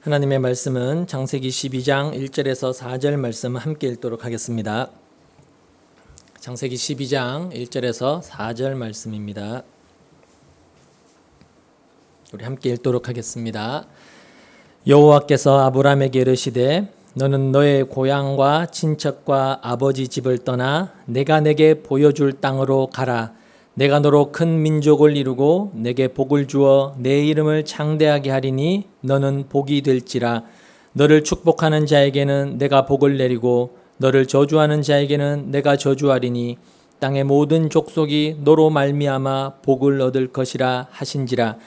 하나님의 말씀은 창세기 12장 1절에서 4절 말씀 함께 읽도록 하겠습니다. 창세기 12장 1절에서 4절 말씀입니다. 우리 함께 읽도록 하겠습니다. 여호와께서 아브라함에게 이르시되 너는 너의 고향과 친척과 아버지 집을 떠나 내가 내게 보여줄 땅으로 가라. 내가 너로 큰 민족을 이루고 내게 복을 주어 내 이름을 창대하게 하리니 너는 복이 될지라. 너를 축복하는 자에게는 내가 복을 내리고 너를 저주하는 자에게는 내가 저주하리니 땅의 모든 족속이 너로 말미암아 복을 얻을 것이라 하신지라.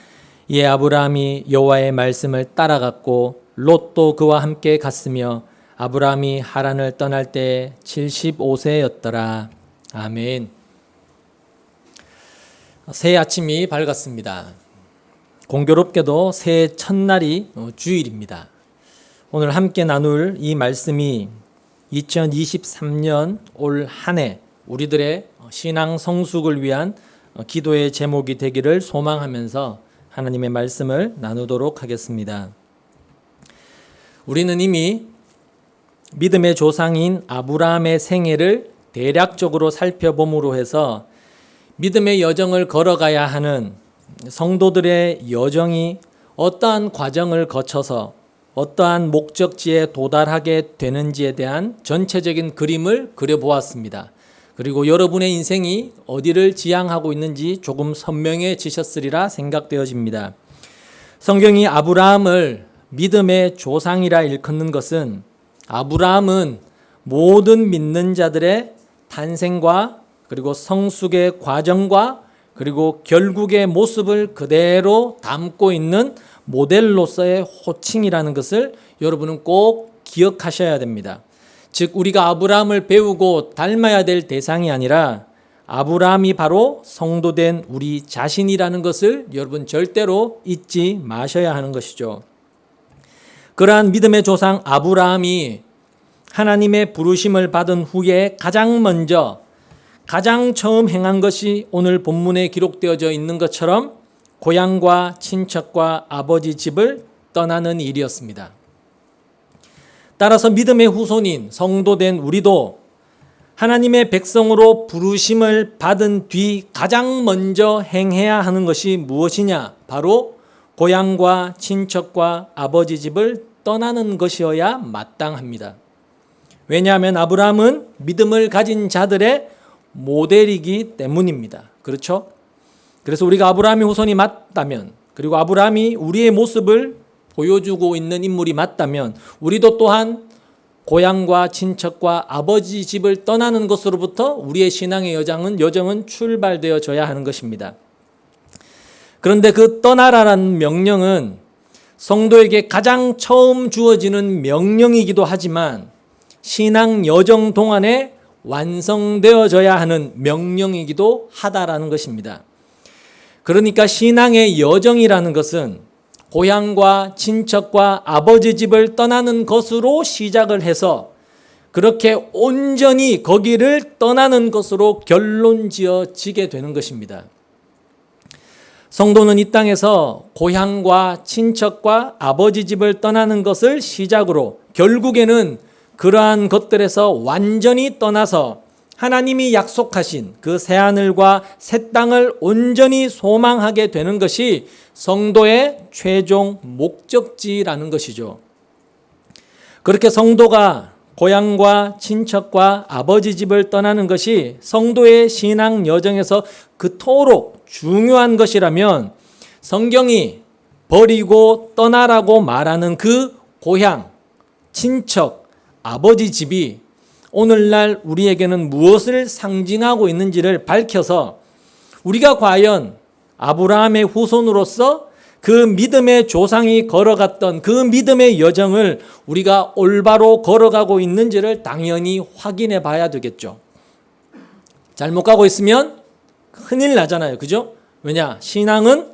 이에 아브라함이 여호와의 말씀을 따라갔고 롯도 그와 함께 갔으며 아브라함이 하란을 떠날 때 75세였더라. 아멘. 새 아침이 밝았습니다. 공교롭게도 새해 첫날이 주일입니다. 오늘 함께 나눌 이 말씀이 2023년 올 한 해 우리들의 신앙 성숙을 위한 기도의 제목이 되기를 소망하면서 하나님의 말씀을 나누도록 하겠습니다. 우리는 이미 믿음의 조상인 아브라함의 생애를 대략적으로 살펴봄으로 해서 믿음의 여정을 걸어가야 하는 성도들의 여정이 어떠한 과정을 거쳐서 어떠한 목적지에 도달하게 되는지에 대한 전체적인 그림을 그려보았습니다. 그리고 여러분의 인생이 어디를 지향하고 있는지 조금 선명해지셨으리라 생각되어집니다. 성경이 아브라함을 믿음의 조상이라 일컫는 것은 아브라함은 모든 믿는 자들의 탄생과 그리고 성숙의 과정과 그리고 결국의 모습을 그대로 담고 있는 모델로서의 호칭이라는 것을 여러분은 꼭 기억하셔야 됩니다. 즉 우리가 아브라함을 배우고 닮아야 될 대상이 아니라 아브라함이 바로 성도된 우리 자신이라는 것을 여러분 절대로 잊지 마셔야 하는 것이죠. 그러한 믿음의 조상 아브라함이 하나님의 부르심을 받은 후에 가장 처음 행한 것이 오늘 본문에 기록되어져 있는 것처럼 고향과 친척과 아버지 집을 떠나는 일이었습니다. 따라서 믿음의 후손인 성도된 우리도 하나님의 백성으로 부르심을 받은 뒤 가장 먼저 행해야 하는 것이 무엇이냐? 바로 고향과 친척과 아버지 집을 떠나는 것이어야 마땅합니다. 왜냐하면 아브라함은 믿음을 가진 자들의 모델이기 때문입니다. 그렇죠? 그래서 우리가 아브라함의 후손이 맞다면, 그리고 아브라함이 우리의 모습을 보여주고 있는 인물이 맞다면 우리도 또한 고향과 친척과 아버지 집을 떠나는 것으로부터 우리의 신앙의 여정은 출발되어져야 하는 것입니다. 그런데 그 떠나라는 명령은 성도에게 가장 처음 주어지는 명령이기도 하지만 신앙 여정 동안에 완성되어져야 하는 명령이기도 하다라는 것입니다. 그러니까 신앙의 여정이라는 것은 고향과 친척과 아버지 집을 떠나는 것으로 시작을 해서 그렇게 온전히 거기를 떠나는 것으로 결론지어지게 되는 것입니다. 성도는 이 땅에서 고향과 친척과 아버지 집을 떠나는 것을 시작으로 결국에는 그러한 것들에서 완전히 떠나서 하나님이 약속하신 그 새하늘과 새 땅을 온전히 소망하게 되는 것이 성도의 최종 목적지라는 것이죠. 그렇게 성도가 고향과 친척과 아버지 집을 떠나는 것이 성도의 신앙 여정에서 그토록 중요한 것이라면 성경이 버리고 떠나라고 말하는 그 고향, 친척, 아버지 집이 오늘날 우리에게는 무엇을 상징하고 있는지를 밝혀서 우리가 과연 아브라함의 후손으로서 그 믿음의 조상이 걸어갔던 그 믿음의 여정을 우리가 올바로 걸어가고 있는지를 당연히 확인해 봐야 되겠죠. 잘못 가고 있으면 큰일 나잖아요. 그죠? 왜냐? 신앙은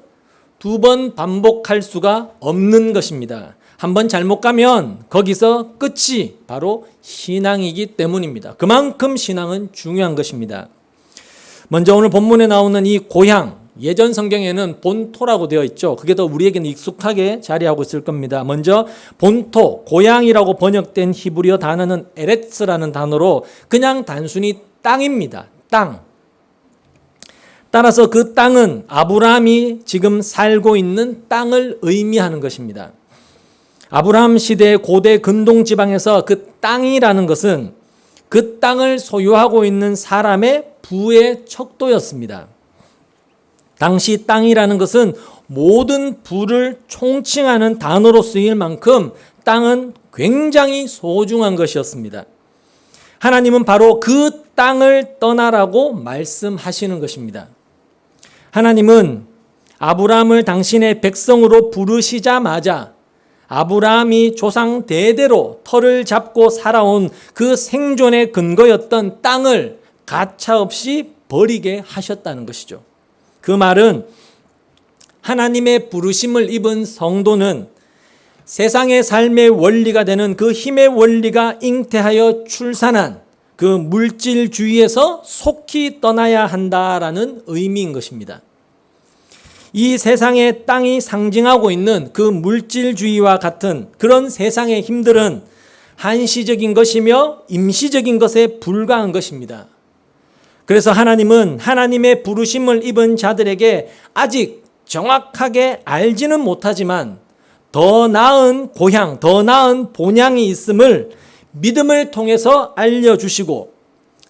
2번 반복할 수가 없는 것입니다. 한번 잘못 가면 거기서 끝이 바로 신앙이기 때문입니다. 그만큼 신앙은 중요한 것입니다. 먼저 오늘 본문에 나오는 이 고향, 예전 성경에는 본토라고 되어 있죠. 그게 더 우리에게는 익숙하게 자리하고 있을 겁니다. 먼저 본토, 고향이라고 번역된 히브리어 단어는 에레츠라는 단어로 그냥 단순히 땅입니다. 땅. 따라서 그 땅은 아브라함이 지금 살고 있는 땅을 의미하는 것입니다. 아브라함 시대의 고대 근동 지방에서 그 땅이라는 것은 그 땅을 소유하고 있는 사람의 부의 척도였습니다. 당시 땅이라는 것은 모든 부를 총칭하는 단어로 쓰일 만큼 땅은 굉장히 소중한 것이었습니다. 하나님은 바로 그 땅을 떠나라고 말씀하시는 것입니다. 하나님은 아브라함을 당신의 백성으로 부르시자마자 아브라함이 조상 대대로 터를 잡고 살아온 그 생존의 근거였던 땅을 가차없이 버리게 하셨다는 것이죠. 그 말은 하나님의 부르심을 입은 성도는 세상의 삶의 원리가 되는 그 힘의 원리가 잉태하여 출산한 그 물질주의에서 속히 떠나야 한다라는 의미인 것입니다. 이 세상의 땅이 상징하고 있는 그 물질주의와 같은 그런 세상의 힘들은 한시적인 것이며 임시적인 것에 불과한 것입니다. 그래서 하나님은 하나님의 부르심을 입은 자들에게 아직 정확하게 알지는 못하지만 더 나은 고향, 더 나은 본향이 있음을 믿음을 통해서 알려주시고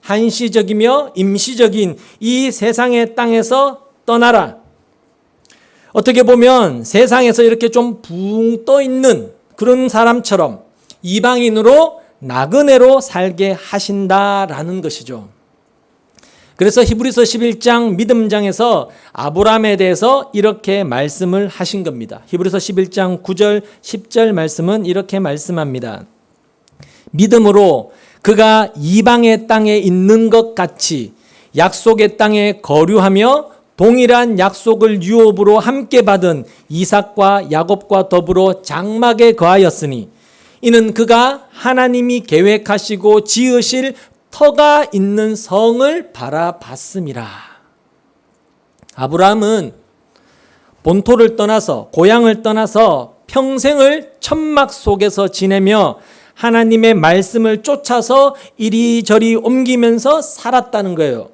한시적이며 임시적인 이 세상의 땅에서 떠나라. 어떻게 보면 세상에서 이렇게 좀 붕 떠 있는 그런 사람처럼 이방인으로 나그네로 살게 하신다라는 것이죠. 그래서 히브리서 11장 믿음장에서 아브라함에 대해서 이렇게 말씀을 하신 겁니다. 히브리서 11장 9절 10절 말씀은 이렇게 말씀합니다. 믿음으로 그가 이방의 땅에 있는 것 같이 약속의 땅에 거류하며 동일한 약속을 유업으로 함께 받은 이삭과 야곱과 더불어 장막에 거하였으니 이는 그가 하나님이 계획하시고 지으실 터가 있는 성을 바라봤음이라. 아브라함은 본토를 떠나서 고향을 떠나서 평생을 천막 속에서 지내며 하나님의 말씀을 쫓아서 이리저리 옮기면서 살았다는 거예요.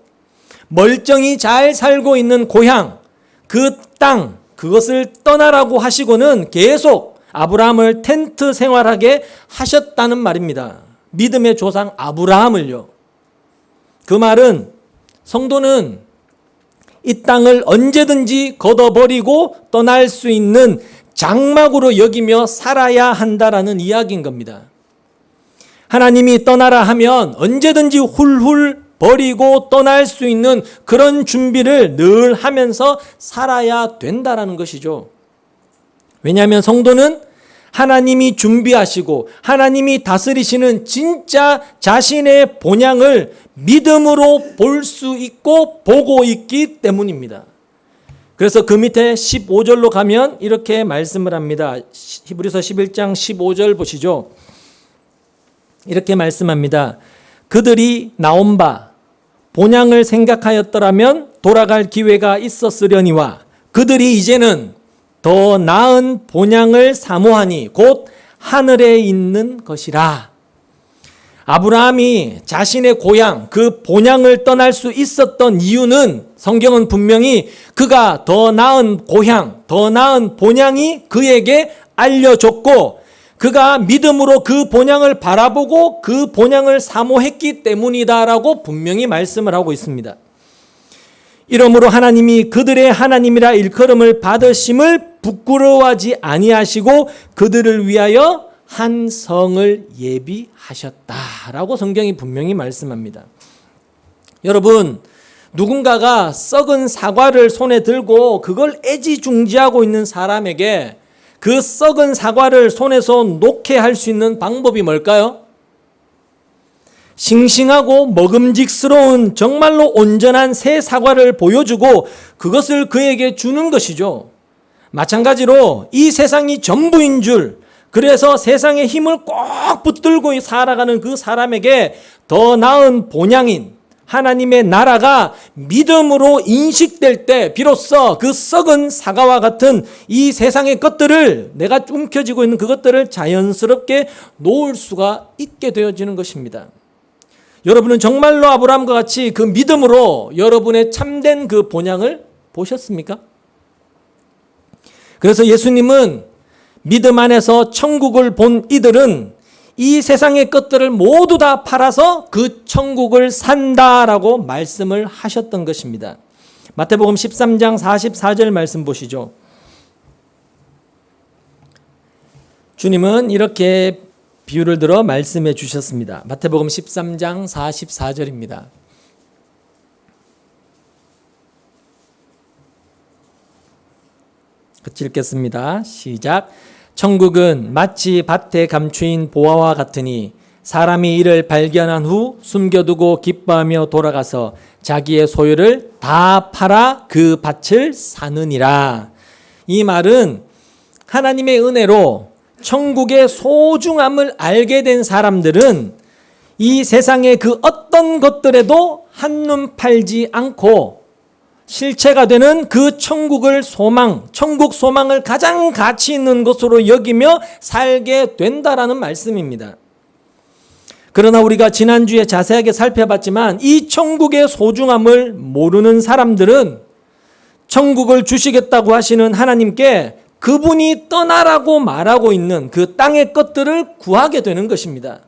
멀쩡히 잘 살고 있는 고향, 그 땅, 그것을 떠나라고 하시고는 계속 아브라함을 텐트 생활하게 하셨다는 말입니다. 믿음의 조상 아브라함을요. 그 말은 성도는 이 땅을 언제든지 걷어버리고 떠날 수 있는 장막으로 여기며 살아야 한다라는 이야기인 겁니다. 하나님이 떠나라 하면 언제든지 훌훌 버리고 떠날 수 있는 그런 준비를 늘 하면서 살아야 된다라는 것이죠. 왜냐하면 성도는 하나님이 준비하시고 하나님이 다스리시는 진짜 자신의 본향을 믿음으로 볼 수 있고 보고 있기 때문입니다. 그래서 그 밑에 15절로 가면 이렇게 말씀을 합니다. 히브리서 11장 15절 보시죠. 이렇게 말씀합니다. 그들이 나온 바 본향을 생각하였더라면 돌아갈 기회가 있었으려니와 그들이 이제는 더 나은 본향을 사모하니 곧 하늘에 있는 것이라. 아브라함이 자신의 고향, 그 본향을 떠날 수 있었던 이유는 성경은 분명히 그가 더 나은 고향, 더 나은 본향이 그에게 알려줬고 그가 믿음으로 그 본향을 바라보고 그 본향을 사모했기 때문이다라고 분명히 말씀을 하고 있습니다. 이러므로 하나님이 그들의 하나님이라 일컬음을 받으심을 부끄러워하지 아니하시고 그들을 위하여 한 성을 예비하셨다라고 성경이 분명히 말씀합니다. 여러분, 누군가가 썩은 사과를 손에 들고 그걸 애지중지하고 있는 사람에게 그 썩은 사과를 손에서 놓게 할 수 있는 방법이 뭘까요? 싱싱하고 먹음직스러운 정말로 온전한 새 사과를 보여주고 그것을 그에게 주는 것이죠. 마찬가지로 이 세상이 전부인 줄, 그래서 세상의 힘을 꼭 붙들고 살아가는 그 사람에게 더 나은 본향인 하나님의 나라가 믿음으로 인식될 때 비로소 그 썩은 사과와 같은 이 세상의 것들을, 내가 움켜쥐고 있는 그것들을 자연스럽게 놓을 수가 있게 되어지는 것입니다. 여러분은 정말로 아브라함과 같이 그 믿음으로 여러분의 참된 그 본향을 보셨습니까? 그래서 예수님은 믿음 안에서 천국을 본 이들은 이 세상의 것들을 모두 다 팔아서 그 천국을 산다라고 말씀을 하셨던 것입니다. 마태복음 13장 44절 말씀 보시죠. 주님은 이렇게 비유를 들어 말씀해 주셨습니다. 마태복음 13장 44절입니다. 같이 읽겠습니다. 시작. 천국은 마치 밭에 감추인 보화와 같으니 사람이 이를 발견한 후 숨겨두고 기뻐하며 돌아가서 자기의 소유를 다 팔아 그 밭을 사느니라. 이 말은 하나님의 은혜로 천국의 소중함을 알게 된 사람들은 이 세상의 그 어떤 것들에도 한눈 팔지 않고 실체가 되는 그 천국을 천국 소망을 가장 가치 있는 것으로 여기며 살게 된다라는 말씀입니다. 그러나 우리가 지난주에 자세하게 살펴봤지만 이 천국의 소중함을 모르는 사람들은 천국을 주시겠다고 하시는 하나님께 그분이 떠나라고 말하고 있는 그 땅의 것들을 구하게 되는 것입니다.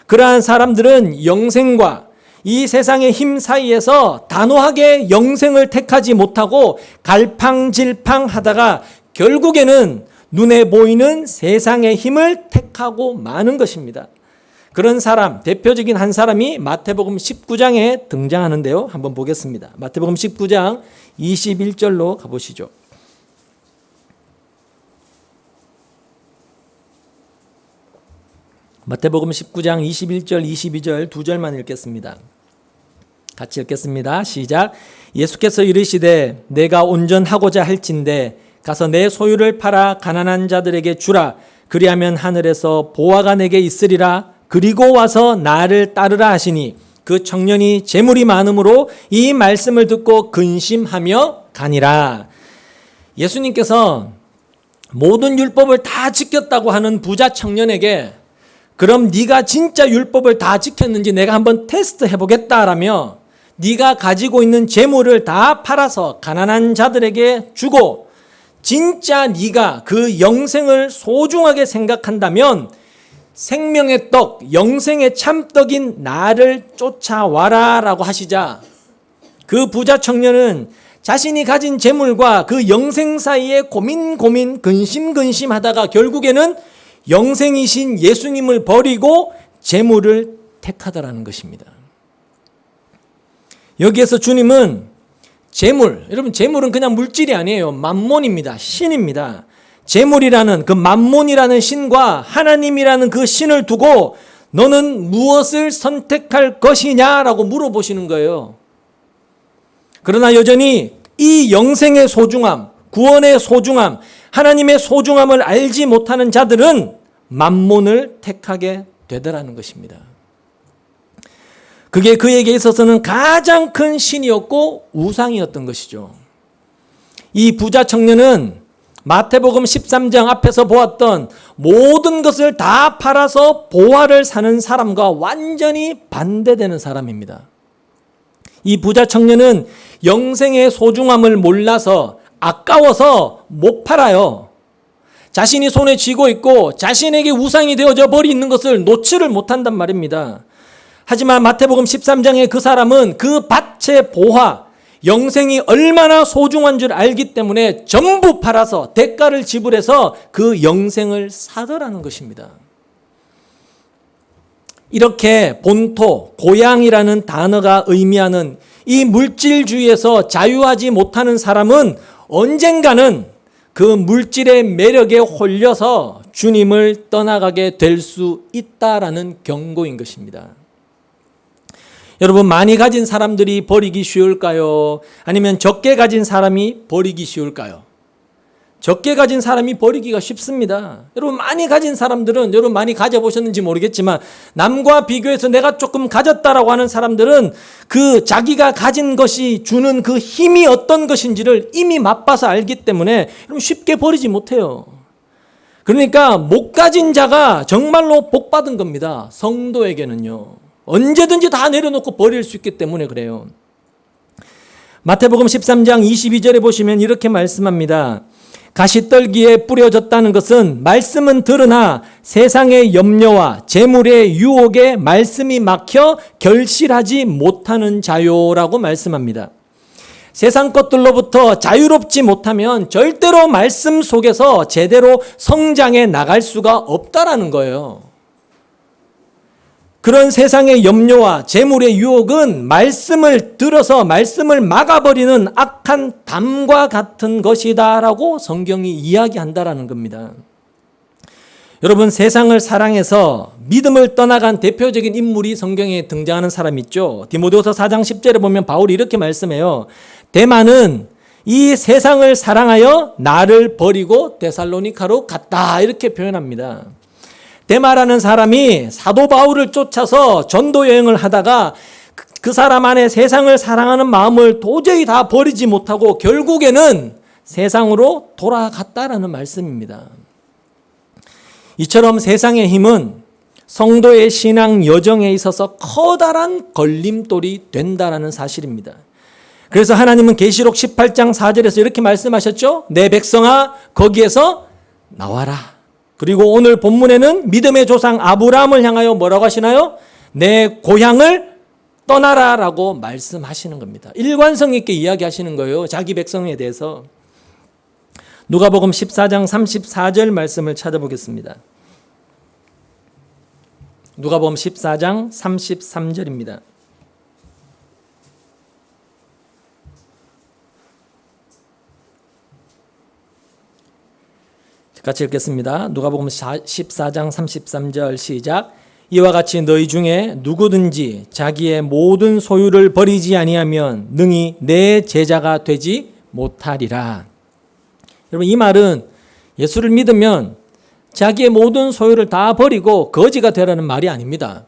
그러한 사람들은 영생과 이 세상의 힘 사이에서 단호하게 영생을 택하지 못하고 갈팡질팡하다가 결국에는 눈에 보이는 세상의 힘을 택하고 마는 것입니다. 그런 사람, 대표적인 한 사람이 마태복음 19장에 등장하는데요. 한번 보겠습니다. 마태복음 19장 21절로 가보시죠. 마태복음 19장 21절, 22절 두 절만 읽겠습니다. 같이 읽겠습니다. 시작. 예수께서 이르시되 내가 온전하고자 할진대 가서 내 소유를 팔아 가난한 자들에게 주라. 그리하면 하늘에서 보화가 내게 있으리라. 그리고 와서 나를 따르라 하시니 그 청년이 재물이 많음으로 이 말씀을 듣고 근심하며 가니라. 예수님께서 모든 율법을 다 지켰다고 하는 부자 청년에게 그럼 네가 진짜 율법을 다 지켰는지 내가 한번 테스트 해보겠다라며 네가 가지고 있는 재물을 다 팔아서 가난한 자들에게 주고 진짜 네가 그 영생을 소중하게 생각한다면 생명의 떡, 영생의 참떡인 나를 쫓아와라 라고 하시자 그 부자 청년은 자신이 가진 재물과 그 영생 사이에 근심하다가 결국에는 영생이신 예수님을 버리고 재물을 택하더라는 것입니다. 여기에서 주님은 재물, 여러분 재물은 그냥 물질이 아니에요. 만몬입니다. 신입니다. 재물이라는 그 만몬이라는 신과 하나님이라는 그 신을 두고 너는 무엇을 선택할 것이냐라고 물어보시는 거예요. 그러나 여전히 이 영생의 소중함, 구원의 소중함, 하나님의 소중함을 알지 못하는 자들은 만몬을 택하게 되더라는 것입니다. 그게 그에게 있어서는 가장 큰 신이었고 우상이었던 것이죠. 이 부자 청년은 마태복음 13장 앞에서 보았던 모든 것을 다 팔아서 보화를 사는 사람과 완전히 반대되는 사람입니다. 이 부자 청년은 영생의 소중함을 몰라서 아까워서 못 팔아요. 자신이 손에 쥐고 있고 자신에게 우상이 되어져 버리 있는 것을 놓지를 못한단 말입니다. 하지만 마태복음 13장의 그 사람은 그 밭의 보화, 영생이 얼마나 소중한 줄 알기 때문에 전부 팔아서 대가를 지불해서 그 영생을 사더라는 것입니다. 이렇게 본토, 고향이라는 단어가 의미하는 이 물질주의에서 자유하지 못하는 사람은 언젠가는 그 물질의 매력에 홀려서 주님을 떠나가게 될 수 있다라는 경고인 것입니다. 여러분, 많이 가진 사람들이 버리기 쉬울까요? 아니면 적게 가진 사람이 버리기 쉬울까요? 적게 가진 사람이 버리기가 쉽습니다. 여러분 많이 가진 사람들은, 여러분 많이 가져보셨는지 모르겠지만 남과 비교해서 내가 조금 가졌다라고 하는 사람들은 그 자기가 가진 것이 주는 그 힘이 어떤 것인지를 이미 맛봐서 알기 때문에 여러분 쉽게 버리지 못해요. 그러니까 못 가진 자가 정말로 복 받은 겁니다. 성도에게는요. 언제든지 다 내려놓고 버릴 수 있기 때문에 그래요. 마태복음 13장 22절에 보시면 이렇게 말씀합니다. 가시떨기에 뿌려졌다는 것은 말씀은 들으나 세상의 염려와 재물의 유혹에 말씀이 막혀 결실하지 못하는 자요라고 말씀합니다. 세상 것들로부터 자유롭지 못하면 절대로 말씀 속에서 제대로 성장해 나갈 수가 없다라는 거예요. 그런 세상의 염려와 재물의 유혹은 말씀을 들어서 말씀을 막아버리는 악한 담과 같은 것이다라고 성경이 이야기한다라는 겁니다. 여러분 세상을 사랑해서 믿음을 떠나간 대표적인 인물이 성경에 등장하는 사람 있죠. 디모데후서 4장 10절에 보면 바울이 이렇게 말씀해요. 데마는 이 세상을 사랑하여 나를 버리고 데살로니가로 갔다 이렇게 표현합니다. 데마라는 사람이 사도 바울을 쫓아서 전도 여행을 하다가 그 사람 안에 세상을 사랑하는 마음을 도저히 다 버리지 못하고 결국에는 세상으로 돌아갔다라는 말씀입니다. 이처럼 세상의 힘은 성도의 신앙 여정에 있어서 커다란 걸림돌이 된다라는 사실입니다. 그래서 하나님은 계시록 18장 4절에서 이렇게 말씀하셨죠. 내 백성아 거기에서 나와라. 그리고 오늘 본문에는 믿음의 조상 아브라함을 향하여 뭐라고 하시나요? 내 고향을 떠나라라고 말씀하시는 겁니다. 일관성 있게 이야기하시는 거예요. 자기 백성에 대해서. 누가복음 14장 34절 말씀을 찾아보겠습니다. 누가복음 14장 33절입니다. 같이 읽겠습니다. 누가복음 14장 33절 시작. 이와 같이 너희 중에 누구든지 자기의 모든 소유를 버리지 아니하면 능히 내 제자가 되지 못하리라. 여러분 이 말은 예수를 믿으면 자기의 모든 소유를 다 버리고 거지가 되라는 말이 아닙니다.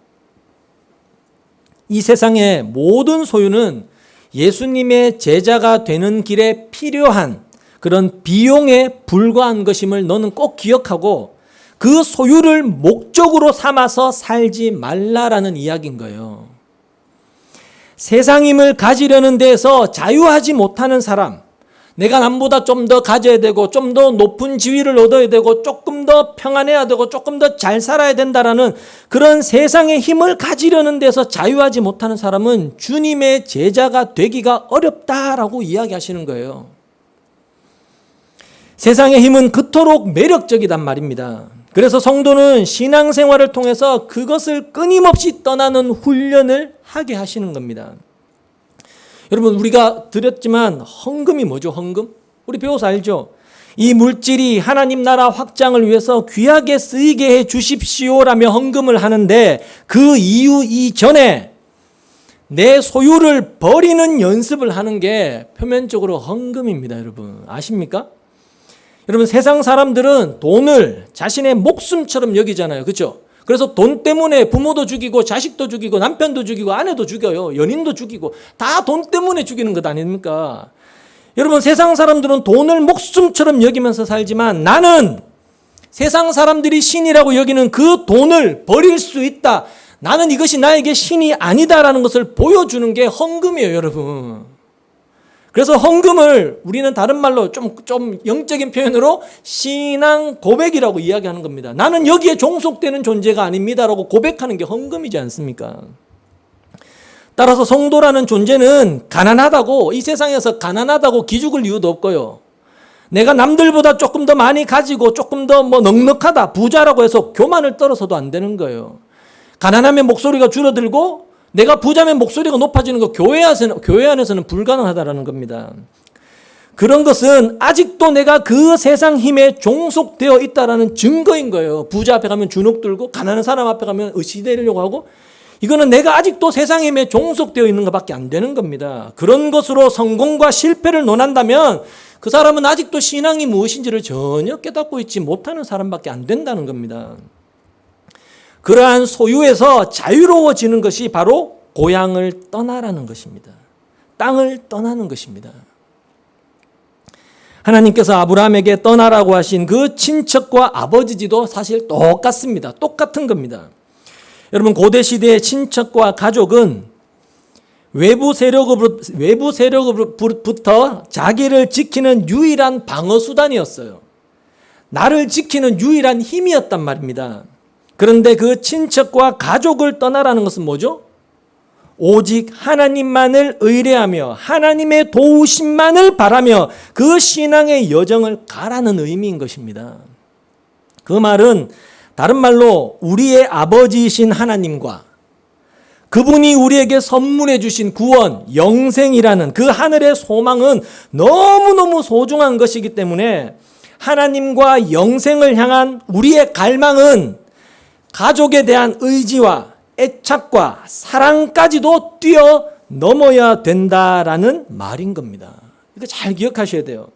이 세상의 모든 소유는 예수님의 제자가 되는 길에 필요한 그런 비용에 불과한 것임을 너는 꼭 기억하고 그 소유를 목적으로 삼아서 살지 말라라는 이야기인 거예요. 세상 힘을 가지려는 데에서 자유하지 못하는 사람, 내가 남보다 좀 더 가져야 되고 좀 더 높은 지위를 얻어야 되고 조금 더 평안해야 되고 조금 더 잘 살아야 된다라는 그런 세상의 힘을 가지려는 데서 자유하지 못하는 사람은 주님의 제자가 되기가 어렵다라고 이야기하시는 거예요. 세상의 힘은 그토록 매력적이단 말입니다. 그래서 성도는 신앙생활을 통해서 그것을 끊임없이 떠나는 훈련을 하게 하시는 겁니다. 여러분 우리가 드렸지만 헌금이 뭐죠? 헌금? 우리 배워서 알죠? 이 물질이 하나님 나라 확장을 위해서 귀하게 쓰이게 해 주십시오라며 헌금을 하는데 그 이유 이전에 내 소유를 버리는 연습을 하는 게 표면적으로 헌금입니다. 여러분 아십니까? 여러분 세상 사람들은 돈을 자신의 목숨처럼 여기잖아요. 그렇죠? 그래서 돈 때문에 부모도 죽이고 자식도 죽이고 남편도 죽이고 아내도 죽여요. 연인도 죽이고 다 돈 때문에 죽이는 것 아닙니까? 여러분 세상 사람들은 돈을 목숨처럼 여기면서 살지만 나는 세상 사람들이 신이라고 여기는 그 돈을 버릴 수 있다. 나는 이것이 나에게 신이 아니다라는 것을 보여주는 게 헌금이에요. 여러분. 그래서 헌금을 우리는 다른 말로 좀 영적인 표현으로 신앙 고백이라고 이야기하는 겁니다. 나는 여기에 종속되는 존재가 아닙니다라고 고백하는 게 헌금이지 않습니까? 따라서 성도라는 존재는 가난하다고 이 세상에서 가난하다고 기죽을 이유도 없고요. 내가 남들보다 조금 더 많이 가지고 조금 더 넉넉하다 부자라고 해서 교만을 떨어서도 안 되는 거예요. 가난하면 목소리가 줄어들고 내가 부자면 목소리가 높아지는 거 교회 안에서는 불가능하다라는 겁니다. 그런 것은 아직도 내가 그 세상 힘에 종속되어 있다라는 증거인 거예요. 부자 앞에 가면 주눅 들고 가난한 사람 앞에 가면 의시되려고 하고 이거는 내가 아직도 세상 힘에 종속되어 있는 것밖에 안 되는 겁니다. 그런 것으로 성공과 실패를 논한다면 그 사람은 아직도 신앙이 무엇인지를 전혀 깨닫고 있지 못하는 사람밖에 안 된다는 겁니다. 그러한 소유에서 자유로워지는 것이 바로 고향을 떠나라는 것입니다. 땅을 떠나는 것입니다. 하나님께서 아브라함에게 떠나라고 하신 그 친척과 아버지지도 사실 똑같습니다. 똑같은 겁니다. 여러분, 고대 시대의 친척과 가족은 외부 세력으로부터 자기를 지키는 유일한 방어 수단이었어요. 나를 지키는 유일한 힘이었단 말입니다. 그런데 그 친척과 가족을 떠나라는 것은 뭐죠? 오직 하나님만을 의뢰하며 하나님의 도우심만을 바라며 그 신앙의 여정을 가라는 의미인 것입니다. 그 말은 다른 말로 우리의 아버지이신 하나님과 그분이 우리에게 선물해 주신 구원, 영생이라는 그 하늘의 소망은 너무너무 소중한 것이기 때문에 하나님과 영생을 향한 우리의 갈망은 가족에 대한 의지와 애착과 사랑까지도 뛰어넘어야 된다라는 말인 겁니다. 이거 잘 기억하셔야 돼요.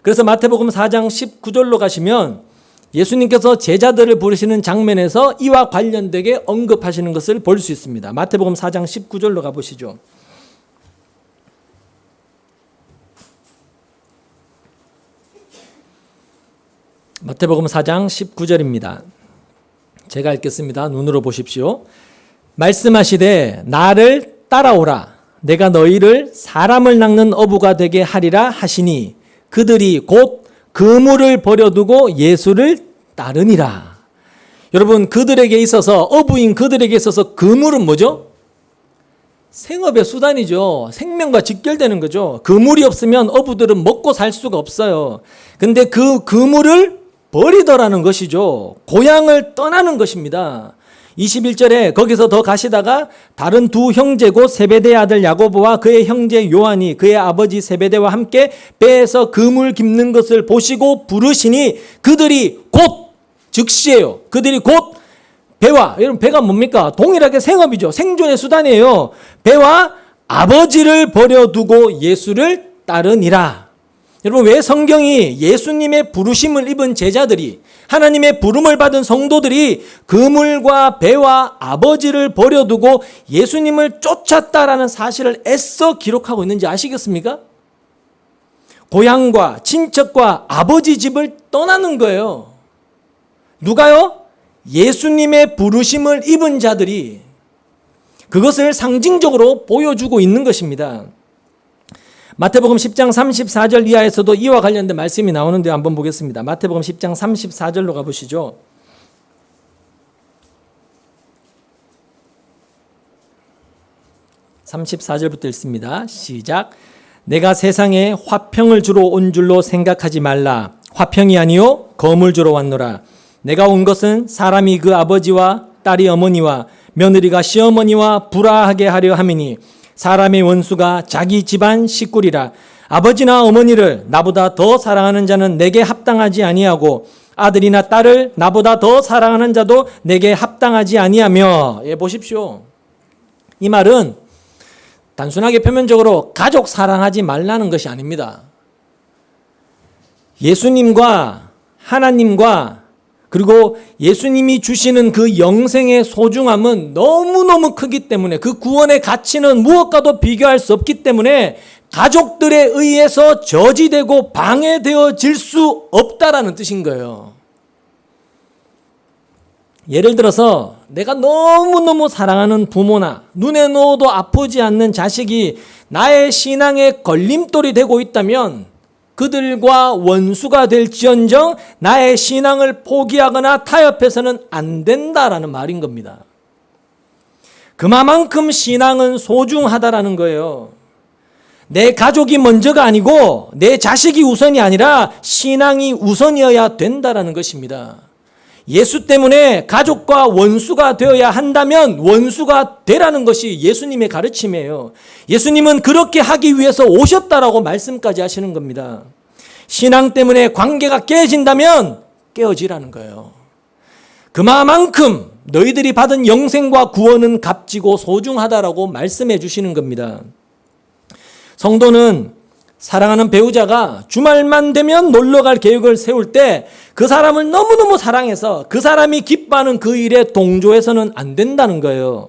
그래서 마태복음 4장 19절로 가시면 예수님께서 제자들을 부르시는 장면에서 이와 관련되게 언급하시는 것을 볼 수 있습니다. 마태복음 4장 19절로 가보시죠. 마태복음 4장 19절입니다. 제가 읽겠습니다. 눈으로 보십시오. 말씀하시되 나를 따라오라. 내가 너희를 사람을 낚는 어부가 되게 하리라 하시니 그들이 곧 그물을 버려두고 예수를 따르니라. 여러분, 그들에게 있어서, 어부인 그들에게 있어서 그물은 뭐죠? 생업의 수단이죠. 생명과 직결되는 거죠. 그물이 없으면 어부들은 먹고 살 수가 없어요. 근데 그 그물을 버리더라는 것이죠. 고향을 떠나는 것입니다. 21절에 거기서 더 가시다가 다른 두 형제고 세베대의 아들 야고보와 그의 형제 요한이 그의 아버지 세베대와 함께 배에서 그물 깁는 것을 보시고 부르시니 그들이 곧, 즉시예요. 그들이 곧 배와, 여러분 배가 뭡니까? 동일하게 생업이죠. 생존의 수단이에요. 배와 아버지를 버려두고 예수를 따르니라. 여러분, 왜 성경이 예수님의 부르심을 입은 제자들이, 하나님의 부름을 받은 성도들이 그물과 배와 아버지를 버려두고 예수님을 쫓았다라는 사실을 애써 기록하고 있는지 아시겠습니까? 고향과 친척과 아버지 집을 떠나는 거예요. 누가요? 예수님의 부르심을 입은 자들이 그것을 상징적으로 보여주고 있는 것입니다. 마태복음 10장 34절 이하에서도 이와 관련된 말씀이 나오는데 한번 보겠습니다. 마태복음 10장 34절로 가보시죠. (34절부터) 읽습니다. 시작. 내가 세상에 화평을 주러 온 줄로 생각하지 말라. 화평이 아니요 검을 주러 왔노라. 내가 온 것은 사람이 그 아버지와 딸이 어머니와 며느리가 시어머니와 불화하게 하려 함이니 사람의 원수가 자기 집안 식구리라. 아버지나 어머니를 나보다 더 사랑하는 자는 내게 합당하지 아니하고 아들이나 딸을 나보다 더 사랑하는 자도 내게 합당하지 아니하며. 예, 보십시오. 이 말은 단순하게 표면적으로 가족 사랑하지 말라는 것이 아닙니다. 예수님과 하나님과 그리고 예수님이 주시는 그 영생의 소중함은 너무너무 크기 때문에, 그 구원의 가치는 무엇과도 비교할 수 없기 때문에 가족들에 의해서 저지되고 방해되어질 수 없다라는 뜻인 거예요. 예를 들어서 내가 너무너무 사랑하는 부모나 눈에 넣어도 아프지 않는 자식이 나의 신앙의 걸림돌이 되고 있다면 그들과 원수가 될지언정 나의 신앙을 포기하거나 타협해서는 안 된다라는 말인 겁니다. 그만큼 신앙은 소중하다라는 거예요. 내 가족이 먼저가 아니고 내 자식이 우선이 아니라 신앙이 우선이어야 된다라는 것입니다. 예수 때문에 가족과 원수가 되어야 한다면 원수가 되라는 것이 예수님의 가르침이에요. 예수님은 그렇게 하기 위해서 오셨다라고 말씀까지 하시는 겁니다. 신앙 때문에 관계가 깨진다면 깨어지라는 거예요. 그만큼 너희들이 받은 영생과 구원은 값지고 소중하다라고 말씀해 주시는 겁니다. 성도는 사랑하는 배우자가 주말만 되면 놀러 갈 계획을 세울 때 그 사람을 너무너무 사랑해서 그 사람이 기뻐하는 그 일에 동조해서는 안 된다는 거예요.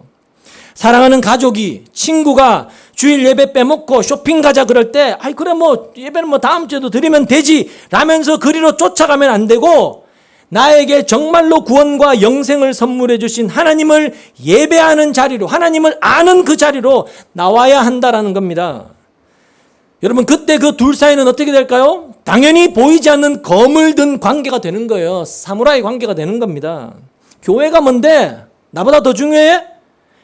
사랑하는 가족이, 친구가 주일 예배 빼먹고 쇼핑 가자 그럴 때, 아이, 그래, 예배는 다음 주에도 드리면 되지, 라면서 그리로 쫓아가면 안 되고, 나에게 정말로 구원과 영생을 선물해 주신 하나님을 예배하는 자리로, 하나님을 아는 그 자리로 나와야 한다라는 겁니다. 여러분, 그때 그 둘 사이는 어떻게 될까요? 당연히 보이지 않는 검을 든 관계가 되는 거예요. 사무라이 관계가 되는 겁니다. 교회가 뭔데? 나보다 더 중요해?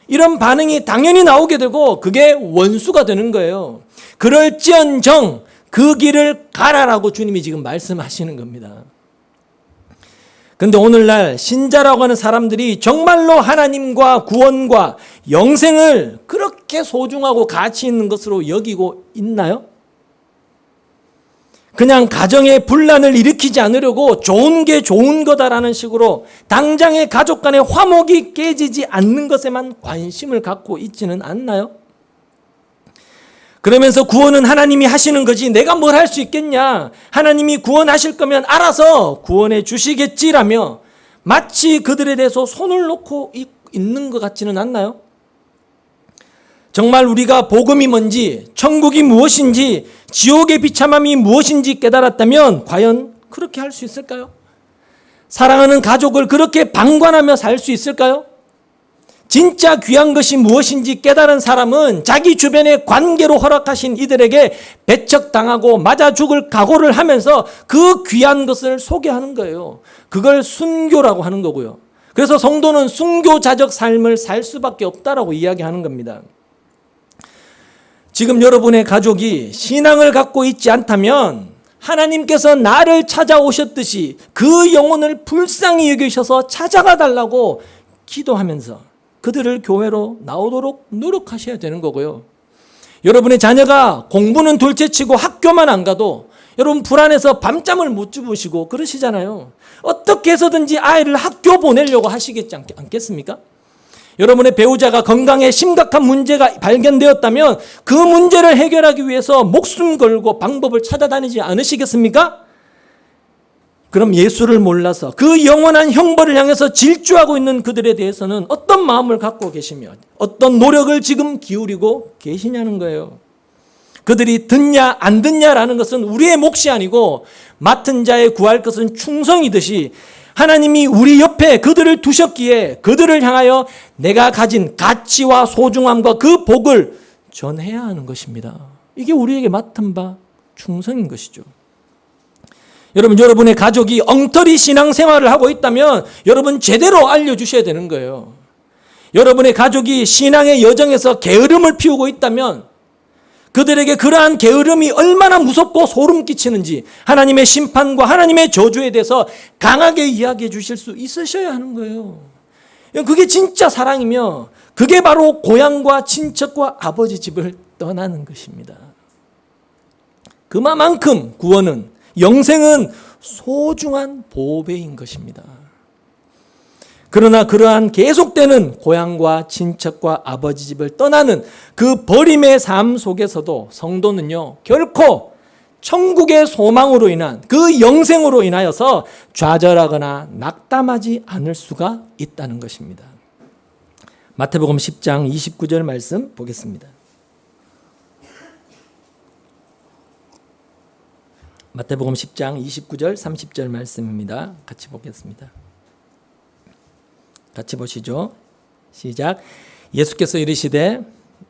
이런 반응이 당연히 나오게 되고 그게 원수가 되는 거예요. 그럴지언정 그 길을 가라라고 주님이 지금 말씀하시는 겁니다. 그런데 오늘날 신자라고 하는 사람들이 정말로 하나님과 구원과 영생을 그렇게 소중하고 가치 있는 것으로 여기고 있나요? 그냥 가정에 분란을 일으키지 않으려고 좋은 게 좋은 거다라는 식으로 당장의 가족 간의 화목이 깨지지 않는 것에만 관심을 갖고 있지는 않나요? 그러면서 구원은 하나님이 하시는 거지 내가 뭘 할 수 있겠냐? 하나님이 구원하실 거면 알아서 구원해 주시겠지라며 마치 그들에 대해서 손을 놓고 있는 것 같지는 않나요? 정말 우리가 복음이 뭔지, 천국이 무엇인지, 지옥의 비참함이 무엇인지 깨달았다면 과연 그렇게 할 수 있을까요? 사랑하는 가족을 그렇게 방관하며 살 수 있을까요? 진짜 귀한 것이 무엇인지 깨달은 사람은 자기 주변의 관계로 허락하신 이들에게 배척당하고 맞아 죽을 각오를 하면서 그 귀한 것을 소개하는 거예요. 그걸 순교라고 하는 거고요. 그래서 성도는 순교자적 삶을 살 수밖에 없다라고 이야기하는 겁니다. 지금 여러분의 가족이 신앙을 갖고 있지 않다면 하나님께서 나를 찾아오셨듯이 그 영혼을 불쌍히 여기셔서 찾아가 달라고 기도하면서 그들을 교회로 나오도록 노력하셔야 되는 거고요. 여러분의 자녀가 공부는 둘째치고 학교만 안 가도 여러분 불안해서 밤잠을 못 주무시고 그러시잖아요. 어떻게 해서든지 아이를 학교 보내려고 하시겠지 않겠습니까? 여러분의 배우자가 건강에 심각한 문제가 발견되었다면 그 문제를 해결하기 위해서 목숨 걸고 방법을 찾아다니지 않으시겠습니까? 그럼 예수를 몰라서 그 영원한 형벌을 향해서 질주하고 있는 그들에 대해서는 어떤 마음을 갖고 계시며 어떤 노력을 지금 기울이고 계시냐는 거예요. 그들이 듣냐 안 듣냐라는 것은 우리의 몫이 아니고 맡은 자의 구할 것은 충성이듯이 하나님이 우리 옆에 그들을 두셨기에 그들을 향하여 내가 가진 가치와 소중함과 그 복을 전해야 하는 것입니다. 이게 우리에게 맡은 바 충성인 것이죠. 여러분의 가족이 엉터리 신앙생활을 하고 있다면 여러분 제대로 알려주셔야 되는 거예요. 여러분의 가족이 신앙의 여정에서 게으름을 피우고 있다면 그들에게 그러한 게으름이 얼마나 무섭고 소름 끼치는지 하나님의 심판과 하나님의 저주에 대해서 강하게 이야기해 주실 수 있으셔야 하는 거예요. 그게 진짜 사랑이며 그게 바로 고향과 친척과 아버지 집을 떠나는 것입니다. 그만큼 구원은 영생은 소중한 보배인 것입니다. 그러나 그러한 계속되는 고향과 친척과 아버지 집을 떠나는 그 버림의 삶 속에서도 성도는요 결코 천국의 소망으로 인한 그 영생으로 인하여서 좌절하거나 낙담하지 않을 수가 있다는 것입니다. 마태복음 10장 29절 말씀 보겠습니다. 마태복음 10장 29절 30절 말씀입니다. 같이 보겠습니다. 같이 보시죠. 시작. 예수께서 이르시되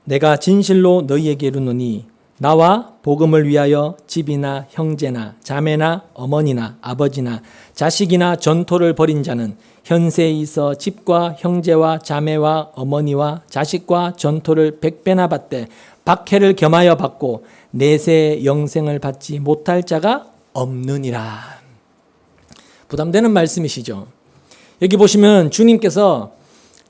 내가 진실로 너희에게 이르노니 나와 복음을 위하여 집이나 형제나 자매나 어머니나 아버지나 자식이나 전토를 벌인 자는 현세에 있어 집과 형제와 자매와 어머니와 자식과 전토를 100배나 받되 박해를 겸하여 받고 내세의 영생을 받지 못할 자가 없느니라. 부담되는 말씀이시죠. 여기 보시면 주님께서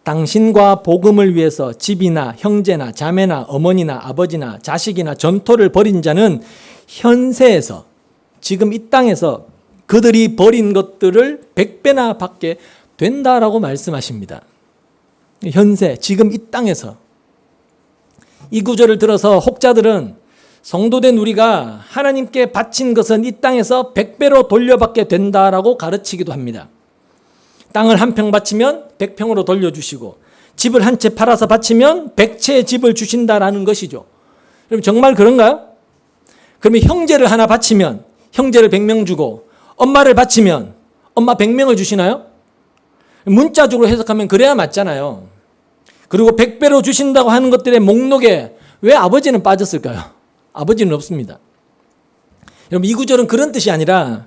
당신과 복음을 위해서 집이나 형제나 자매나 어머니나 아버지나 자식이나 전토를 벌인 자는 현세에서 지금 이 땅에서 그들이 벌인 것들을 100배나 받게 된다라고 말씀하십니다. 현세, 지금 이 땅에서. 이 구절을 들어서 혹자들은 성도된 우리가 하나님께 바친 것은 이 땅에서 100배로 돌려받게 된다라고 가르치기도 합니다. 땅을 한 평 바치면 100평으로 돌려주시고 집을 한 채 팔아서 바치면 100채의 집을 주신다라는 것이죠. 그럼 정말 그런가요? 그러면 형제를 하나 바치면 형제를 100명 주고 엄마를 바치면 엄마 100명을 주시나요? 문자적으로 해석하면 그래야 맞잖아요. 그리고 100배로 주신다고 하는 것들의 목록에 왜 아버지는 빠졌을까요? 아버지는 없습니다. 여러분, 이 구절은 그런 뜻이 아니라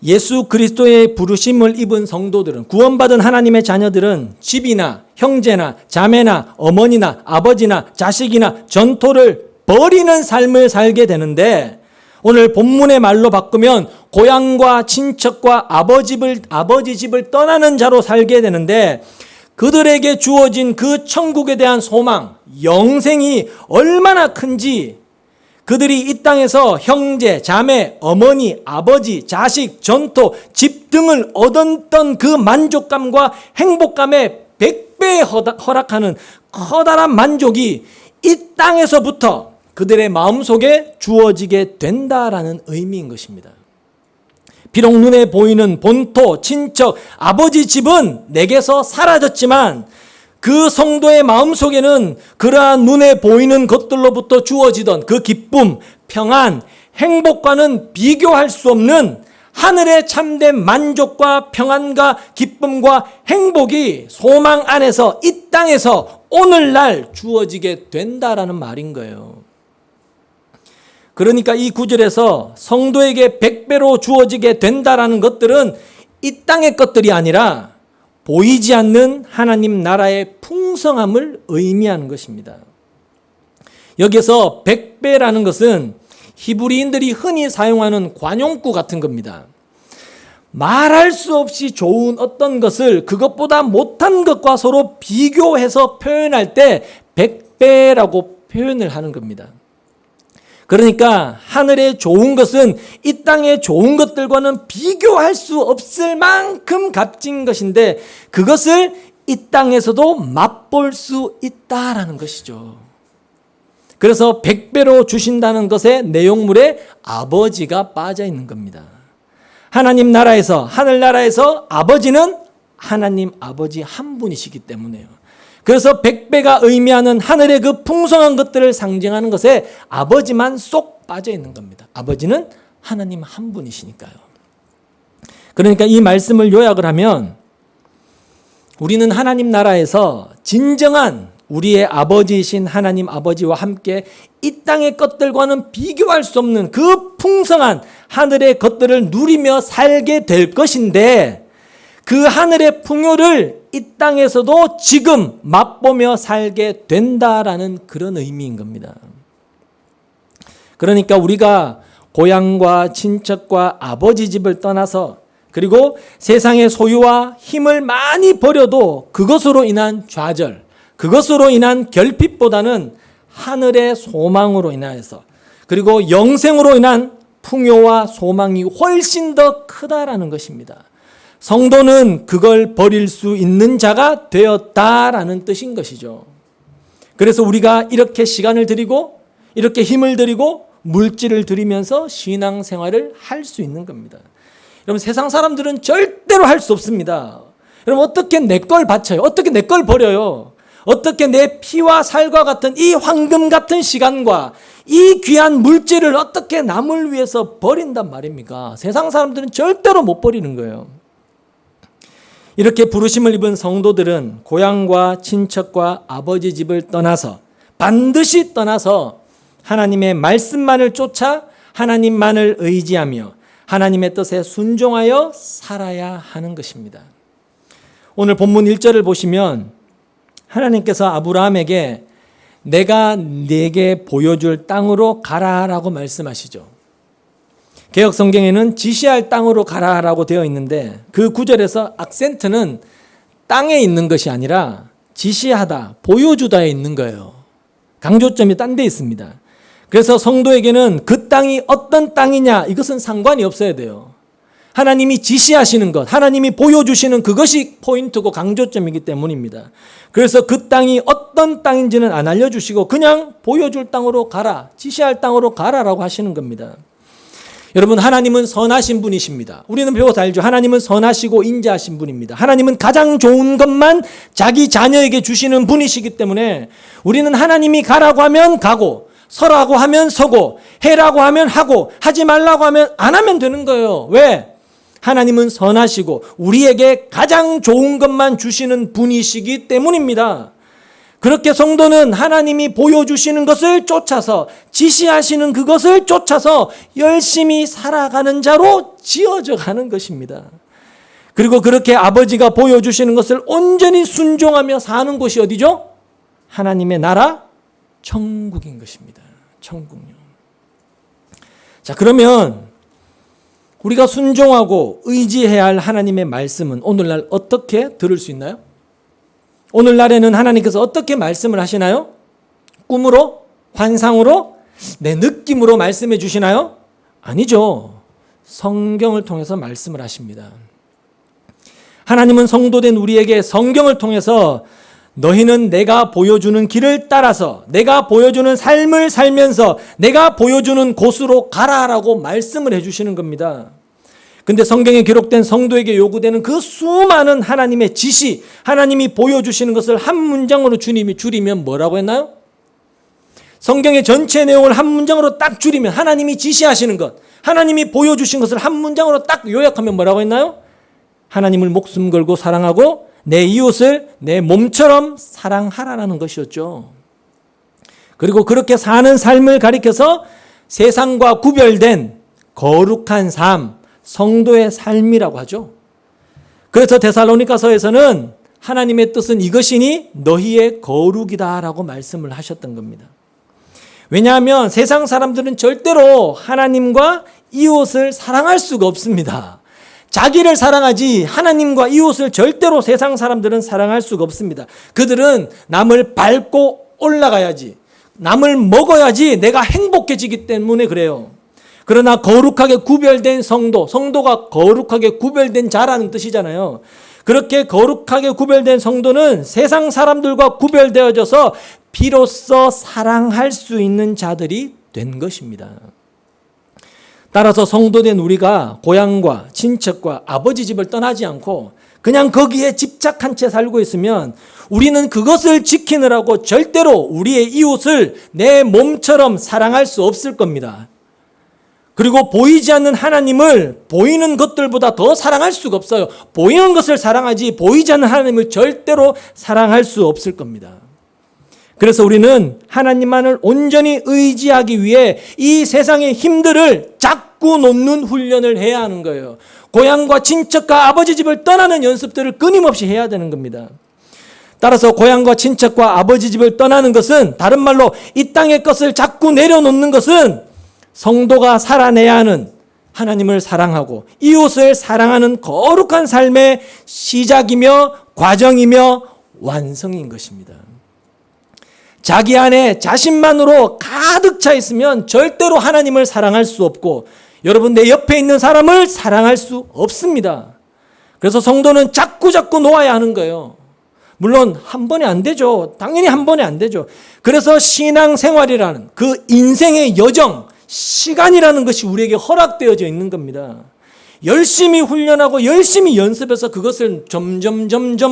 예수 그리스도의 부르심을 입은 성도들은, 구원받은 하나님의 자녀들은 집이나 형제나 자매나 어머니나 아버지나 자식이나 전토를 버리는 삶을 살게 되는데, 오늘 본문의 말로 바꾸면 고향과 친척과 아버지 집을 떠나는 자로 살게 되는데, 그들에게 주어진 그 천국에 대한 소망, 영생이 얼마나 큰지, 그들이 이 땅에서 형제, 자매, 어머니, 아버지, 자식, 전토, 집 등을 얻었던 그 만족감과 행복감에 100배 허락하는 커다란 만족이 이 땅에서부터 그들의 마음속에 주어지게 된다라는 의미인 것입니다. 비록 눈에 보이는 본토, 친척, 아버지 집은 내게서 사라졌지만 그 성도의 마음속에는 그러한 눈에 보이는 것들로부터 주어지던 그 기쁨, 평안, 행복과는 비교할 수 없는 하늘의 참된 만족과 평안과 기쁨과 행복이 소망 안에서 이 땅에서 오늘날 주어지게 된다라는 말인 거예요. 그러니까 이 구절에서 성도에게 100배로 주어지게 된다라는 것들은 이 땅의 것들이 아니라 보이지 않는 하나님 나라의 풍성함을 의미하는 것입니다. 여기서 100배라는 것은 히브리인들이 흔히 사용하는 관용구 같은 겁니다. 말할 수 없이 좋은 어떤 것을 그것보다 못한 것과 서로 비교해서 표현할 때 100배라고 표현을 하는 겁니다. 그러니까 하늘의 좋은 것은 이 땅의 좋은 것들과는 비교할 수 없을 만큼 값진 것인데, 그것을 이 땅에서도 맛볼 수 있다라는 것이죠. 그래서 100배로 주신다는 것의 내용물에 아버지가 빠져 있는 겁니다. 하나님 나라에서, 하늘나라에서 아버지는 하나님 아버지 한 분이시기 때문에요. 그래서 100배가 의미하는 하늘의 그 풍성한 것들을 상징하는 것에 아버지만 쏙 빠져 있는 겁니다. 아버지는 하나님 한 분이시니까요. 그러니까 이 말씀을 요약을 하면, 우리는 하나님 나라에서 진정한 우리의 아버지이신 하나님 아버지와 함께 이 땅의 것들과는 비교할 수 없는 그 풍성한 하늘의 것들을 누리며 살게 될 것인데, 그 하늘의 풍요를 이 땅에서도 지금 맛보며 살게 된다라는 그런 의미인 겁니다. 그러니까 우리가 고향과 친척과 아버지 집을 떠나서, 그리고 세상의 소유와 힘을 많이 버려도 그것으로 인한 좌절, 그것으로 인한 결핍보다는 하늘의 소망으로 인하여서, 그리고 영생으로 인한 풍요와 소망이 훨씬 더 크다라는 것입니다. 성도는 그걸 버릴 수 있는 자가 되었다라는 뜻인 것이죠. 그래서 우리가 이렇게 시간을 들이고 이렇게 힘을 들이고 물질을 들이면서 신앙생활을 할 수 있는 겁니다. 여러분, 세상 사람들은 절대로 할 수 없습니다. 여러분, 어떻게 내 걸 바쳐요? 어떻게 내 걸 버려요? 어떻게 내 피와 살과 같은 이 황금 같은 시간과 이 귀한 물질을 어떻게 남을 위해서 버린단 말입니까? 세상 사람들은 절대로 못 버리는 거예요. 이렇게 부르심을 입은 성도들은 고향과 친척과 아버지 집을 떠나서, 반드시 떠나서 하나님의 말씀만을 쫓아 하나님만을 의지하며 하나님의 뜻에 순종하여 살아야 하는 것입니다. 오늘 본문 1절을 보시면 하나님께서 아브라함에게 내가 네게 보여줄 땅으로 가라라고 말씀하시죠. 개역 성경에는 지시할 땅으로 가라라고 되어 있는데, 그 구절에서 악센트는 땅에 있는 것이 아니라 지시하다, 보여주다에 있는 거예요. 강조점이 딴 데 있습니다. 그래서 성도에게는 그 땅이 어떤 땅이냐, 이것은 상관이 없어야 돼요. 하나님이 지시하시는 것, 하나님이 보여주시는 그것이 포인트고 강조점이기 때문입니다. 그래서 그 땅이 어떤 땅인지는 안 알려주시고 그냥 보여줄 땅으로 가라, 지시할 땅으로 가라라고 하시는 겁니다. 여러분, 하나님은 선하신 분이십니다. 우리는 배워서 알죠. 하나님은 선하시고 인자하신 분입니다. 하나님은 가장 좋은 것만 자기 자녀에게 주시는 분이시기 때문에 우리는 하나님이 가라고 하면 가고, 서라고 하면 서고, 해라고 하면 하고, 하지 말라고 하면 안 하면 되는 거예요. 왜? 하나님은 선하시고 우리에게 가장 좋은 것만 주시는 분이시기 때문입니다. 그렇게 성도는 하나님이 보여주시는 것을 쫓아서, 지시하시는 그것을 쫓아서 열심히 살아가는 자로 지어져 가는 것입니다. 그리고 그렇게 아버지가 보여주시는 것을 온전히 순종하며 사는 곳이 어디죠? 하나님의 나라, 천국인 것입니다. 천국요. 자, 그러면 우리가 순종하고 의지해야 할 하나님의 말씀은 오늘날 어떻게 들을 수 있나요? 오늘날에는 하나님께서 어떻게 말씀을 하시나요? 꿈으로? 환상으로? 내 느낌으로 말씀해 주시나요? 아니죠. 성경을 통해서 말씀을 하십니다. 하나님은 성도된 우리에게 성경을 통해서 너희는 내가 보여주는 길을 따라서, 내가 보여주는 삶을 살면서 내가 보여주는 곳으로 가라라고 말씀을 해주시는 겁니다. 근데 성경에 기록된 성도에게 요구되는 그 수많은 하나님의 지시, 하나님이 보여주시는 것을 한 문장으로 주님이 줄이면 뭐라고 했나요? 성경의 전체 내용을 한 문장으로 딱 줄이면, 하나님이 지시하시는 것, 하나님이 보여주신 것을 한 문장으로 딱 요약하면 뭐라고 했나요? 하나님을 목숨 걸고 사랑하고 내 이웃을 내 몸처럼 사랑하라는 것이었죠. 그리고 그렇게 사는 삶을 가리켜서 세상과 구별된 거룩한 삶, 성도의 삶이라고 하죠. 그래서 데살로니가서에서는 하나님의 뜻은 이것이니 너희의 거룩이다라고 말씀을 하셨던 겁니다. 왜냐하면 세상 사람들은 절대로 하나님과 이웃을 사랑할 수가 없습니다. 자기를 사랑하지 하나님과 이웃을 절대로 세상 사람들은 사랑할 수가 없습니다. 그들은 남을 밟고 올라가야지, 남을 먹어야지 내가 행복해지기 때문에 그래요. 그러나 거룩하게 구별된 성도, 성도가 거룩하게 구별된 자라는 뜻이잖아요. 그렇게 거룩하게 구별된 성도는 세상 사람들과 구별되어져서 비로소 사랑할 수 있는 자들이 된 것입니다. 따라서 성도된 우리가 고향과 친척과 아버지 집을 떠나지 않고 그냥 거기에 집착한 채 살고 있으면 우리는 그것을 지키느라고 절대로 우리의 이웃을 내 몸처럼 사랑할 수 없을 겁니다. 그리고 보이지 않는 하나님을 보이는 것들보다 더 사랑할 수가 없어요. 보이는 것을 사랑하지 보이지 않는 하나님을 절대로 사랑할 수 없을 겁니다. 그래서 우리는 하나님만을 온전히 의지하기 위해 이 세상의 힘들을 자꾸 놓는 훈련을 해야 하는 거예요. 고향과 친척과 아버지 집을 떠나는 연습들을 끊임없이 해야 되는 겁니다. 따라서 고향과 친척과 아버지 집을 떠나는 것은, 다른 말로 이 땅의 것을 자꾸 내려놓는 것은 성도가 살아내야 하는, 하나님을 사랑하고 이웃을 사랑하는 거룩한 삶의 시작이며 과정이며 완성인 것입니다. 자기 안에 자신만으로 가득 차 있으면 절대로 하나님을 사랑할 수 없고, 여러분 내 옆에 있는 사람을 사랑할 수 없습니다. 그래서 성도는 자꾸 놓아야 하는 거예요. 물론 한 번에 안 되죠. 당연히 한 번에 안 되죠. 그래서 신앙생활이라는 그 인생의 여정, 시간이라는 것이 우리에게 허락되어져 있는 겁니다. 열심히 훈련하고 열심히 연습해서 그것을 점점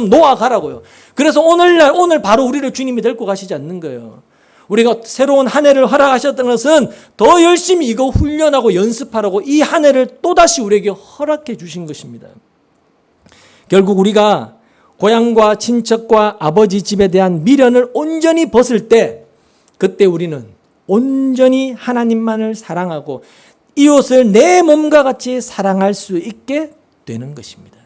놓아가라고요. 그래서 오늘 바로 우리를 주님이 데리고 가시지 않는 거예요. 우리가 새로운 한 해를 허락하셨던 것은 더 열심히 이거 훈련하고 연습하라고 이 한 해를 또다시 우리에게 허락해 주신 것입니다. 결국 우리가 고향과 친척과 아버지 집에 대한 미련을 온전히 벗을 때, 그때 우리는 온전히 하나님만을 사랑하고 이웃을 내 몸과 같이 사랑할 수 있게 되는 것입니다.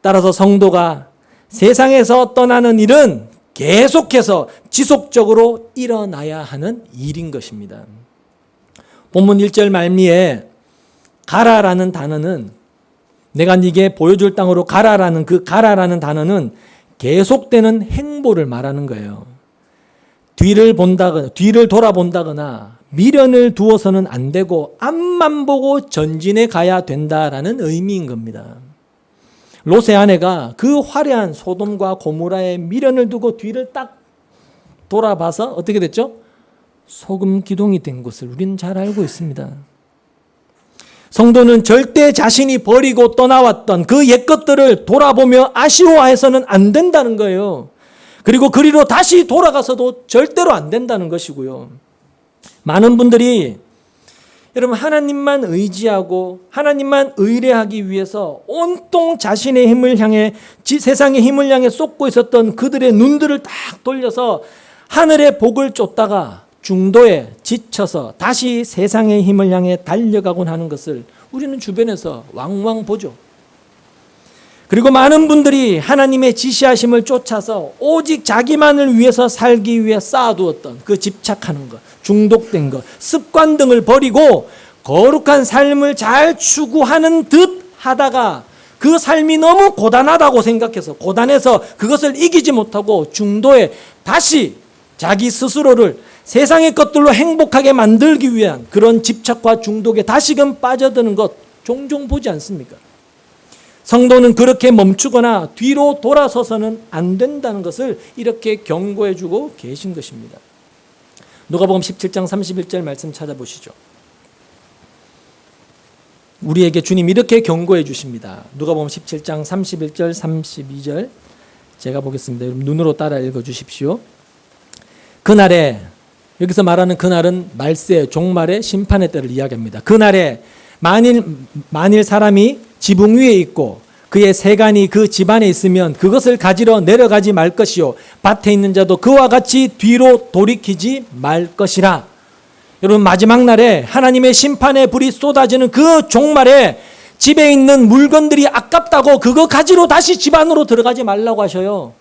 따라서 성도가 세상에서 떠나는 일은 계속해서 지속적으로 일어나야 하는 일인 것입니다. 본문 1절 말미에 가라라는 단어는, 내가 네게 보여줄 땅으로 가라라는 그 가라라는 단어는 계속되는 행보를 말하는 거예요. 뒤를 돌아본다거나 미련을 두어서는 안 되고 앞만 보고 전진해 가야 된다라는 의미인 겁니다. 롯의 아내가 그 화려한 소돔과 고모라의 미련을 두고 뒤를 딱 돌아봐서 어떻게 됐죠? 소금 기둥이 된 것을 우리는 잘 알고 있습니다. 성도는 절대 자신이 버리고 떠나왔던 그 옛것들을 돌아보며 아쉬워해서는 안 된다는 거예요. 그리고 그리로 다시 돌아가서도 절대로 안 된다는 것이고요. 많은 분들이 여러분 하나님만 의지하고 하나님만 의뢰하기 위해서 온통 자신의 힘을 향해 세상의 힘을 향해 쏟고 있었던 그들의 눈들을 딱 돌려서 하늘의 복을 쫓다가 중도에 지쳐서 다시 세상의 힘을 향해 달려가곤 하는 것을 우리는 주변에서 왕왕 보죠. 그리고 많은 분들이 하나님의 지시하심을 쫓아서 오직 자기만을 위해서 살기 위해 쌓아두었던 그 집착하는 것, 중독된 것, 습관 등을 버리고 거룩한 삶을 잘 추구하는 듯 하다가 그 삶이 너무 고단하다고 생각해서 고단해서 그것을 이기지 못하고 중도에 다시 자기 스스로를 세상의 것들로 행복하게 만들기 위한 그런 집착과 중독에 다시금 빠져드는 것 종종 보지 않습니까? 성도는 그렇게 멈추거나 뒤로 돌아서서는 안 된다는 것을 이렇게 경고해 주고 계신 것입니다. 누가복음 17장 31절 말씀 찾아보시죠. 우리에게 주님 이렇게 경고해 주십니다. 누가복음 17장 31절 32절 제가 보겠습니다. 여러분 눈으로 따라 읽어 주십시오. 그날에, 여기서 말하는 그날은 말세 종말의 심판의 때를 이야기합니다. 그날에 만일 사람이 지붕 위에 있고 그의 세간이 그 집안에 있으면 그것을 가지러 내려가지 말 것이요 밭에 있는 자도 그와 같이 뒤로 돌이키지 말 것이라. 여러분 마지막 날에 하나님의 심판의 불이 쏟아지는 그 종말에 집에 있는 물건들이 아깝다고 그거 가지러 다시 집 안으로 들어가지 말라고 하셔요.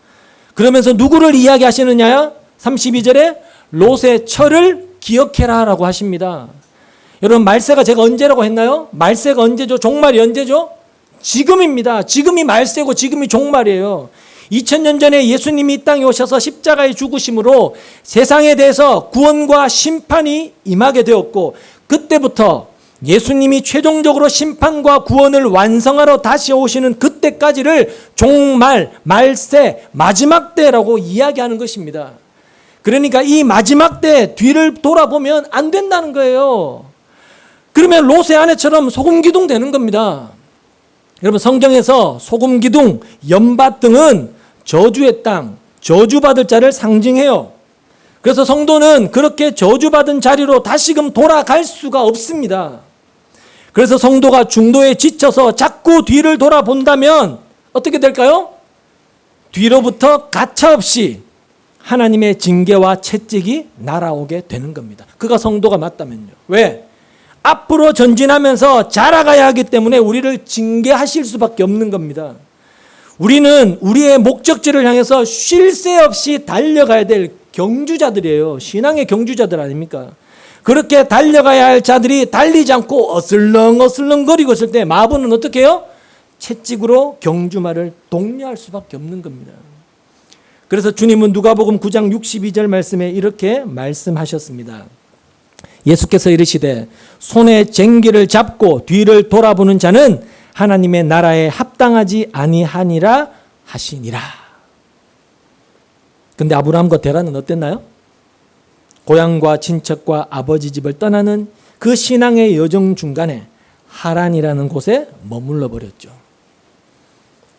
그러면서 누구를 이야기하시느냐? 32절에 롯의 철을 기억해라 라고 하십니다. 여러분 말세가 제가 언제라고 했나요? 말세가 언제죠? 종말이 언제죠? 지금입니다. 지금이 말세고 지금이 종말이에요. 2000년 전에 예수님이 이 땅에 오셔서 십자가의 죽으심으로 세상에 대해서 구원과 심판이 임하게 되었고 그때부터 예수님이 최종적으로 심판과 구원을 완성하러 다시 오시는 그때까지를 종말, 말세, 마지막 때라고 이야기하는 것입니다. 그러니까 이 마지막 때 뒤를 돌아보면 안 된다는 거예요. 그러면 롯의 아내처럼 소금기둥 되는 겁니다. 여러분 성경에서 소금기둥, 연밭 등은 저주의 땅, 저주받을 자를 상징해요. 그래서 성도는 그렇게 저주받은 자리로 다시금 돌아갈 수가 없습니다. 그래서 성도가 중도에 지쳐서 자꾸 뒤를 돌아본다면 어떻게 될까요? 뒤로부터 가차없이 하나님의 징계와 채찍이 날아오게 되는 겁니다. 그가 성도가 맞다면요. 왜? 앞으로 전진하면서 자라가야 하기 때문에 우리를 징계하실 수밖에 없는 겁니다. 우리는 우리의 목적지를 향해서 쉴 새 없이 달려가야 될 경주자들이에요. 신앙의 경주자들 아닙니까? 그렇게 달려가야 할 자들이 달리지 않고 어슬렁거리고 있을 때 마부는 어떻게 해요? 채찍으로 경주마를 독려할 수밖에 없는 겁니다. 그래서 주님은 누가복음 9장 62절 말씀에 이렇게 말씀하셨습니다. 예수께서 이르시되 손에 쟁기를 잡고 뒤를 돌아보는 자는 하나님의 나라에 합당하지 아니하니라 하시니라. 근데 아브라함과 데라는 어땠나요? 고향과 친척과 아버지 집을 떠나는 그 신앙의 여정 중간에 하란이라는 곳에 머물러 버렸죠.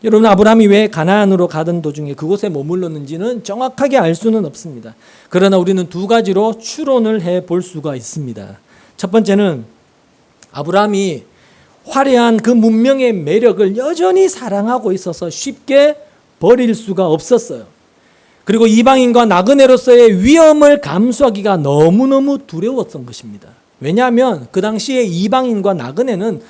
여러분 아브라함이 왜 가나안으로 가던 도중에 그곳에 머물렀는지는 정확하게 알 수는 없습니다. 그러나 우리는 두 가지로 추론을 해볼 수가 있습니다. 첫 번째는 아브라함이 화려한 그 문명의 매력을 여전히 사랑하고 있어서 쉽게 버릴 수가 없었어요. 그리고 이방인과 나그네로서의 위험을 감수하기가 너무너무 두려웠던 것입니다. 왜냐하면 그 당시에 이방인과 나그네는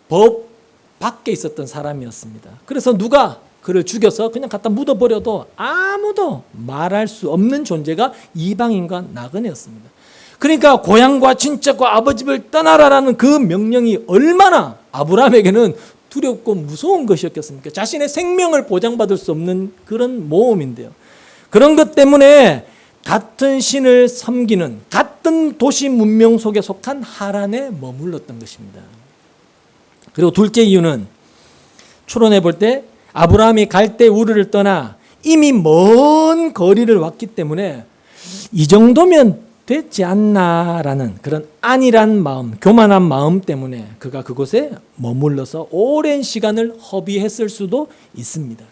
법 밖에 있었던 사람이었습니다. 그래서 누가 그를 죽여서 그냥 갖다 묻어버려도 아무도 말할 수 없는 존재가 이방인과 나그네였습니다. 그러니까 고향과 친척과 아버지를 떠나라라는 그 명령이 얼마나 아브라함에게는 두렵고 무서운 것이었겠습니까? 자신의 생명을 보장받을 수 없는 그런 모험인데요. 그런 것 때문에 같은 신을 섬기는, 같은 어떤 도시 문명 속에 속한 하란에 머물렀던 것입니다. 그리고 둘째 이유는 추론해 볼 때 아브라함이 갈대 우르를 떠나 이미 먼 거리를 왔기 때문에 이 정도면 됐지 않나라는 그런 안일한 마음, 교만한 마음 때문에 그가 그곳에 머물러서 오랜 시간을 허비했을 수도 있습니다.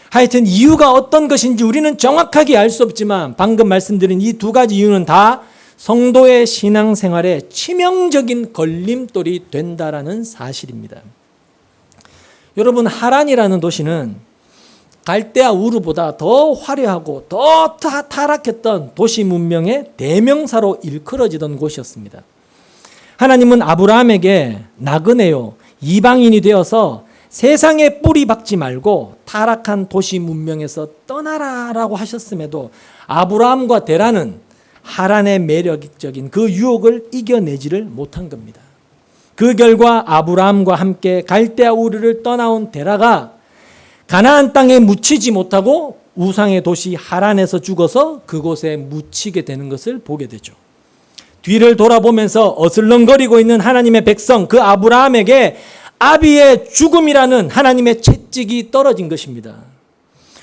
하여튼 이유가 어떤 것인지 우리는 정확하게 알 수 없지만 방금 말씀드린 이 두 가지 이유는 다 성도의 신앙생활에 치명적인 걸림돌이 된다라는 사실입니다. 여러분, 하란이라는 도시는 갈대아 우르보다 더 화려하고 더 타락했던 도시 문명의 대명사로 일컬어지던 곳이었습니다. 하나님은 아브라함에게 나그네요, 이방인이 되어서 세상에 뿌리 박지 말고 타락한 도시 문명에서 떠나라라고 하셨음에도 아브라함과 데라는 하란의 매력적인 그 유혹을 이겨내지를 못한 겁니다. 그 결과 아브라함과 함께 갈대아 우르를 떠나온 데라가 가나안 땅에 묻히지 못하고 우상의 도시 하란에서 죽어서 그곳에 묻히게 되는 것을 보게 되죠. 뒤를 돌아보면서 어슬렁거리고 있는 하나님의 백성 그 아브라함에게 아비의 죽음이라는 하나님의 채찍이 떨어진 것입니다.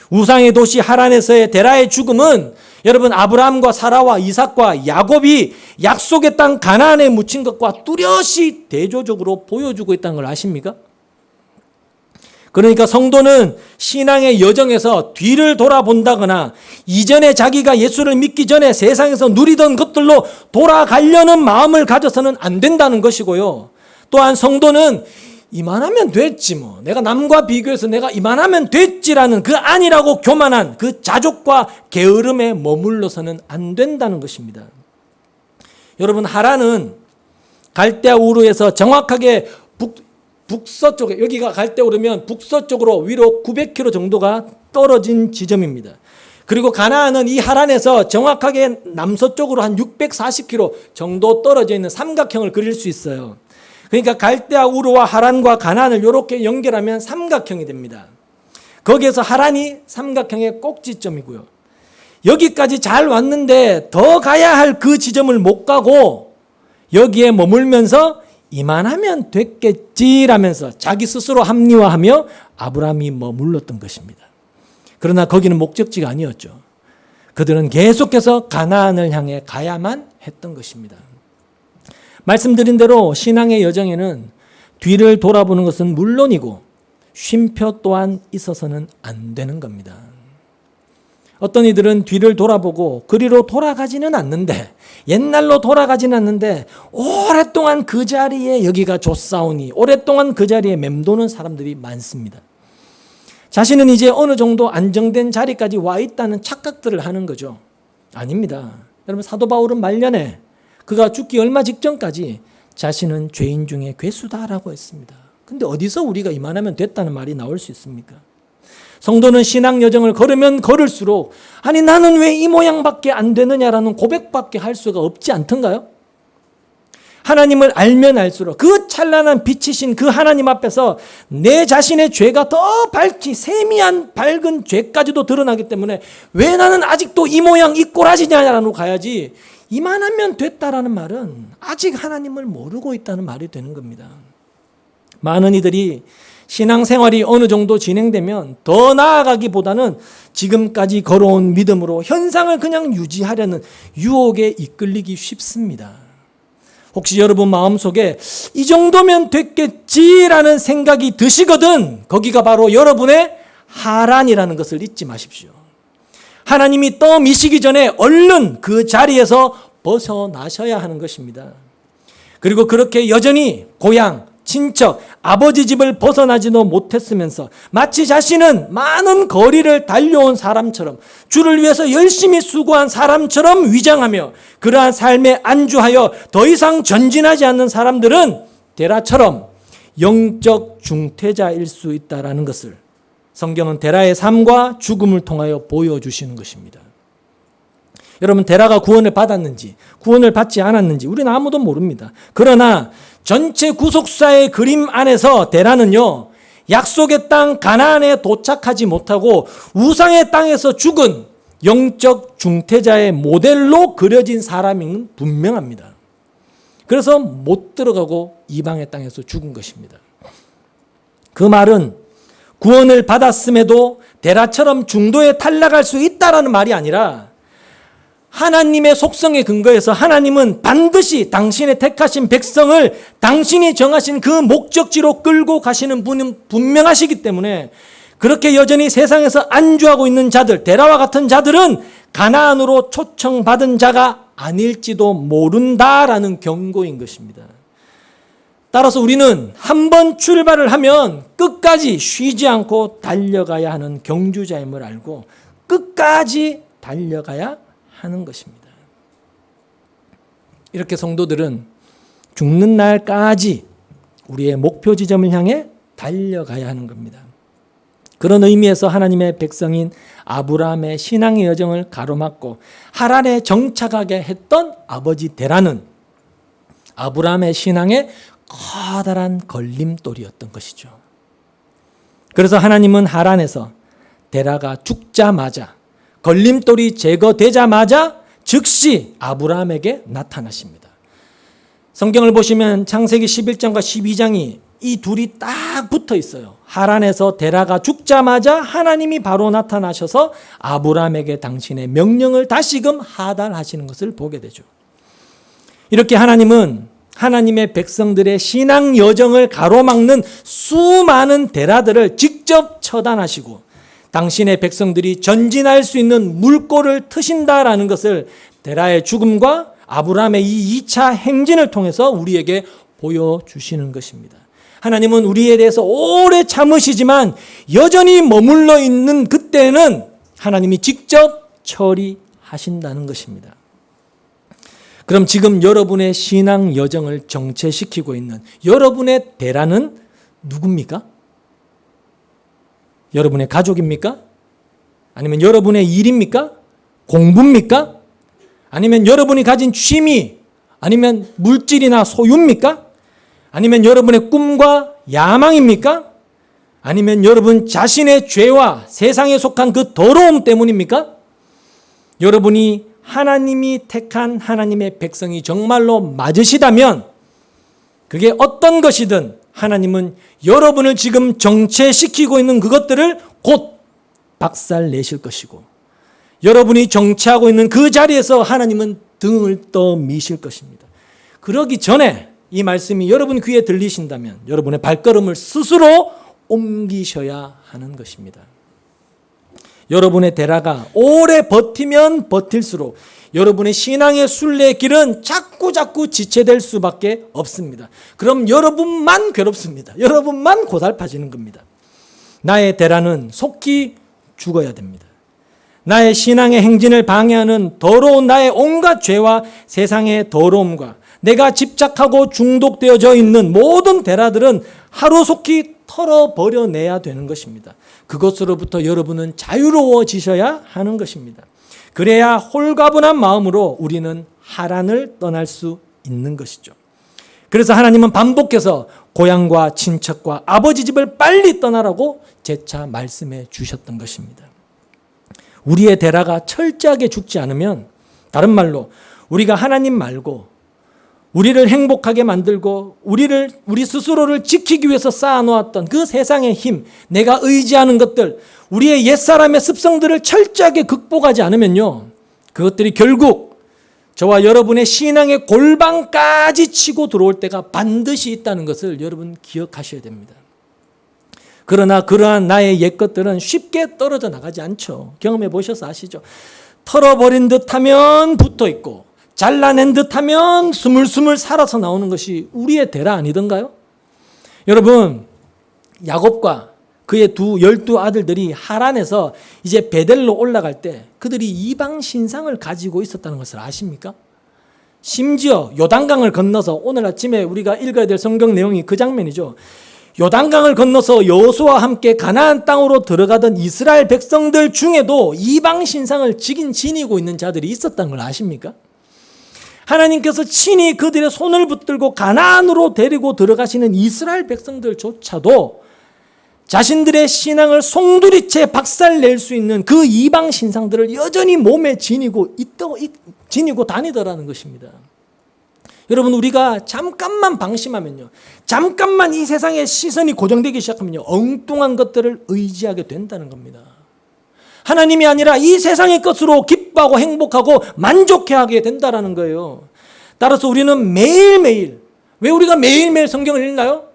우상의 도시 하란에서의 데라의 죽음은 여러분 아브라함과 사라와 이삭과 야곱이 약속의 땅 가나안에 묻힌 것과 뚜렷이 대조적으로 보여주고 있다는 걸 아십니까? 그러니까 성도는 신앙의 여정에서 뒤를 돌아본다거나 이전에 자기가 예수를 믿기 전에 세상에서 누리던 것들로 돌아가려는 마음을 가져서는 안 된다는 것이고요. 또한 성도는 이만하면 됐지 뭐. 내가 남과 비교해서 내가 이만하면 됐지라는 그 아니라고 교만한 그 자족과 게으름에 머물러서는 안 된다는 것입니다. 여러분, 하란은 갈대아 우르에서 정확하게 북서쪽에, 여기가 갈대아 우르면 북서쪽으로 위로 900km 정도가 떨어진 지점입니다. 그리고 가나안은 이 하란에서 정확하게 남서쪽으로 한 640km 정도 떨어져 있는 삼각형을 그릴 수 있어요. 그러니까 갈대아 우르와 하란과 가나안을 이렇게 연결하면 삼각형이 됩니다. 거기에서 하란이 삼각형의 꼭지점이고요. 여기까지 잘 왔는데 더 가야 할 그 지점을 못 가고 여기에 머물면서 이만하면 됐겠지라면서 자기 스스로 합리화하며 아브라함이 머물렀던 것입니다. 그러나 거기는 목적지가 아니었죠. 그들은 계속해서 가나안을 향해 가야만 했던 것입니다. 말씀드린 대로 신앙의 여정에는 뒤를 돌아보는 것은 물론이고 쉼표 또한 있어서는 안 되는 겁니다. 어떤 이들은 뒤를 돌아보고 그리로 돌아가지는 않는데, 옛날로 돌아가지는 않는데 오랫동안 그 자리에 여기가 좋사오니 오랫동안 그 자리에 맴도는 사람들이 많습니다. 자신은 이제 어느 정도 안정된 자리까지 와 있다는 착각들을 하는 거죠. 아닙니다. 여러분, 사도 바울은 말년에 그가 죽기 얼마 직전까지 자신은 죄인 중에 괴수다라고 했습니다. 근데 어디서 우리가 이만하면 됐다는 말이 나올 수 있습니까? 성도는 신앙 여정을 걸으면 걸을수록 아니 나는 왜 이 모양밖에 안 되느냐라는 고백밖에 할 수가 없지 않던가요? 하나님을 알면 알수록 그 찬란한 빛이신 그 하나님 앞에서 내 자신의 죄가 더 밝히 세미한 밝은 죄까지도 드러나기 때문에 왜 나는 아직도 이 모양 이 꼬라지냐라고 가야지, 이만하면 됐다라는 말은 아직 하나님을 모르고 있다는 말이 되는 겁니다. 많은 이들이 신앙생활이 어느 정도 진행되면 더 나아가기보다는 지금까지 걸어온 믿음으로 현상을 그냥 유지하려는 유혹에 이끌리기 쉽습니다. 혹시 여러분 마음속에 이 정도면 됐겠지라는 생각이 드시거든 거기가 바로 여러분의 하란이라는 것을 잊지 마십시오. 하나님이 떠미시기 전에 얼른 그 자리에서 벗어나셔야 하는 것입니다. 그리고 그렇게 여전히 고향, 친척, 아버지 집을 벗어나지도 못했으면서 마치 자신은 많은 거리를 달려온 사람처럼, 주를 위해서 열심히 수고한 사람처럼 위장하며 그러한 삶에 안주하여 더 이상 전진하지 않는 사람들은 데라처럼 영적 중퇴자일 수 있다는 것을 성경은 데라의 삶과 죽음을 통하여 보여주시는 것입니다. 여러분, 데라가 구원을 받았는지 구원을 받지 않았는지 우리는 아무도 모릅니다. 그러나 전체 구속사의 그림 안에서 데라는요, 약속의 땅 가나안에 도착하지 못하고 우상의 땅에서 죽은 영적 중태자의 모델로 그려진 사람인 분명합니다. 그래서 못 들어가고 이방의 땅에서 죽은 것입니다. 그 말은 구원을 받았음에도 데라처럼 중도에 탈락할 수 있다라는 말이 아니라 하나님의 속성에 근거해서 하나님은 반드시 당신의 택하신 백성을 당신이 정하신 그 목적지로 끌고 가시는 분은 분명하시기 때문에 그렇게 여전히 세상에서 안주하고 있는 자들, 데라와 같은 자들은 가나안으로 초청받은 자가 아닐지도 모른다라는 경고인 것입니다. 따라서 우리는 한번 출발을 하면 끝까지 쉬지 않고 달려가야 하는 경주자임을 알고 끝까지 달려가야 하는 것입니다. 이렇게 성도들은 죽는 날까지 우리의 목표 지점을 향해 달려가야 하는 겁니다. 그런 의미에서 하나님의 백성인 아브라함의 신앙의 여정을 가로막고 하란에 정착하게 했던 아버지 데라는 아브라함의 신앙의 커다란 걸림돌이었던 것이죠. 그래서 하나님은 하란에서 데라가 죽자마자 걸림돌이 제거되자마자 즉시 아브라함에게 나타나십니다. 성경을 보시면 창세기 11장과 12장이 이 둘이 딱 붙어 있어요. 하란에서 데라가 죽자마자 하나님이 바로 나타나셔서 아브라함에게 당신의 명령을 다시금 하달하시는 것을 보게 되죠. 이렇게 하나님은 하나님의 백성들의 신앙 여정을 가로막는 수많은 데라들을 직접 처단하시고 당신의 백성들이 전진할 수 있는 물꼬를 트신다라는 것을 데라의 죽음과 아브라함의 이 2차 행진을 통해서 우리에게 보여주시는 것입니다. 하나님은 우리에 대해서 오래 참으시지만 여전히 머물러 있는 그때는 하나님이 직접 처리하신다는 것입니다. 그럼 지금 여러분의 신앙 여정을 정체시키고 있는 여러분의 데라는 누굽니까? 여러분의 가족입니까? 아니면 여러분의 일입니까? 공부입니까? 아니면 여러분이 가진 취미, 아니면 물질이나 소유입니까? 아니면 여러분의 꿈과 야망입니까? 아니면 여러분 자신의 죄와 세상에 속한 그 더러움 때문입니까? 여러분이 하나님이 택한 하나님의 백성이 정말로 맞으시다면 그게 어떤 것이든 하나님은 여러분을 지금 정체시키고 있는 그것들을 곧 박살내실 것이고 여러분이 정체하고 있는 그 자리에서 하나님은 등을 떠미실 것입니다. 그러기 전에 이 말씀이 여러분 귀에 들리신다면 여러분의 발걸음을 스스로 옮기셔야 하는 것입니다. 여러분의 데라가 오래 버티면 버틸수록 여러분의 신앙의 순례의 길은 자꾸 지체될 수밖에 없습니다. 그럼 여러분만 괴롭습니다. 여러분만 고달파지는 겁니다. 나의 데라는 속히 죽어야 됩니다. 나의 신앙의 행진을 방해하는 더러운 나의 온갖 죄와 세상의 더러움과 내가 집착하고 중독되어져 있는 모든 데라들은 하루속히 털어버려내야 되는 것입니다. 그것으로부터 여러분은 자유로워지셔야 하는 것입니다. 그래야 홀가분한 마음으로 우리는 하란을 떠날 수 있는 것이죠. 그래서 하나님은 반복해서 고향과 친척과 아버지 집을 빨리 떠나라고 재차 말씀해 주셨던 것입니다. 우리의 데라가 철저하게 죽지 않으면 다른 말로 우리가 하나님 말고 우리를 행복하게 만들고 우리 스스로를 지키기 위해서 쌓아놓았던 그 세상의 힘, 내가 의지하는 것들, 우리의 옛사람의 습성들을 철저하게 극복하지 않으면요, 그것들이 결국 저와 여러분의 신앙의 골방까지 치고 들어올 때가 반드시 있다는 것을 여러분 기억하셔야 됩니다. 그러나 그러한 나의 옛 것들은 쉽게 떨어져 나가지 않죠. 경험해 보셔서 아시죠? 털어버린 듯하면 붙어있고 잘라낸 듯하면 스물스물 살아서 나오는 것이 우리의 데라 아니던가요? 여러분, 야곱과 그의 12 아들들이 하란에서 이제 베델로 올라갈 때 그들이 이방 신상을 가지고 있었다는 것을 아십니까? 심지어 요단강을 건너서 오늘 아침에 우리가 읽어야 될 성경 내용이 그 장면이죠. 요단강을 건너서 여호수아와 함께 가나안 땅으로 들어가던 이스라엘 백성들 중에도 이방 신상을 지니고 있는 자들이 있었다는 걸 아십니까? 하나님께서 친히 그들의 손을 붙들고 가나안으로 데리고 들어가시는 이스라엘 백성들조차도 자신들의 신앙을 송두리째 박살낼 수 있는 그 이방 신상들을 여전히 몸에 지니고 다니더라는 것입니다. 여러분, 우리가 잠깐만 방심하면요, 잠깐만 이 세상의 시선이 고정되기 시작하면요, 엉뚱한 것들을 의지하게 된다는 겁니다. 하나님이 아니라 이 세상의 것으로 기뻐하고 행복하고 만족해하게 된다는 거예요. 따라서 우리는 매일매일, 왜 우리가 매일매일 성경을 읽나요?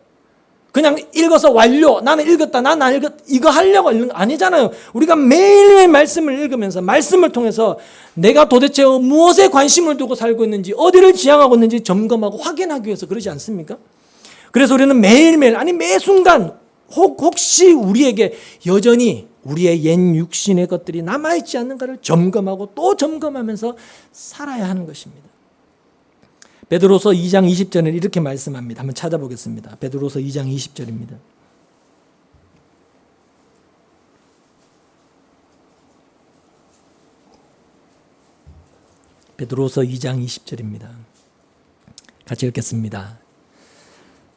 그냥 읽어서 완료, 나는 읽었다, 나는 안 읽었다, 이거 하려고 읽는 거 아니잖아요. 우리가 매일매일 말씀을 읽으면서 말씀을 통해서 내가 도대체 무엇에 관심을 두고 살고 있는지, 어디를 지향하고 있는지 점검하고 확인하기 위해서 그러지 않습니까? 그래서 우리는 매일매일, 아니 매 순간 혹시 우리에게 여전히 우리의 옛 육신의 것들이 남아있지 않는가를 점검하고 또 점검하면서 살아야 하는 것입니다. 베드로서 2장 20절에 이렇게 말씀합니다. 한번 찾아보겠습니다. 베드로서 2장 20절입니다. 베드로서 2장 20절입니다. 같이 읽겠습니다.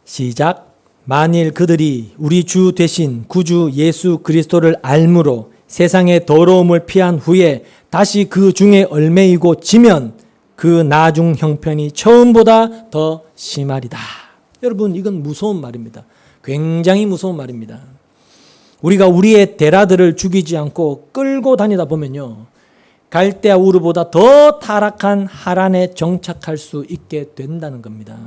시작. 만일 그들이 우리 주 되신 구주 예수 그리스도를 알므로 세상의 더러움을 피한 후에 다시 그 중에 얽매이고 지면 그 나중 형편이 처음보다 더 심하리다. 여러분, 이건 무서운 말입니다. 굉장히 무서운 말입니다. 우리가 우리의 대라들을 죽이지 않고 끌고 다니다 보면요, 갈대아 우르보다 더 타락한 하란에 정착할 수 있게 된다는 겁니다.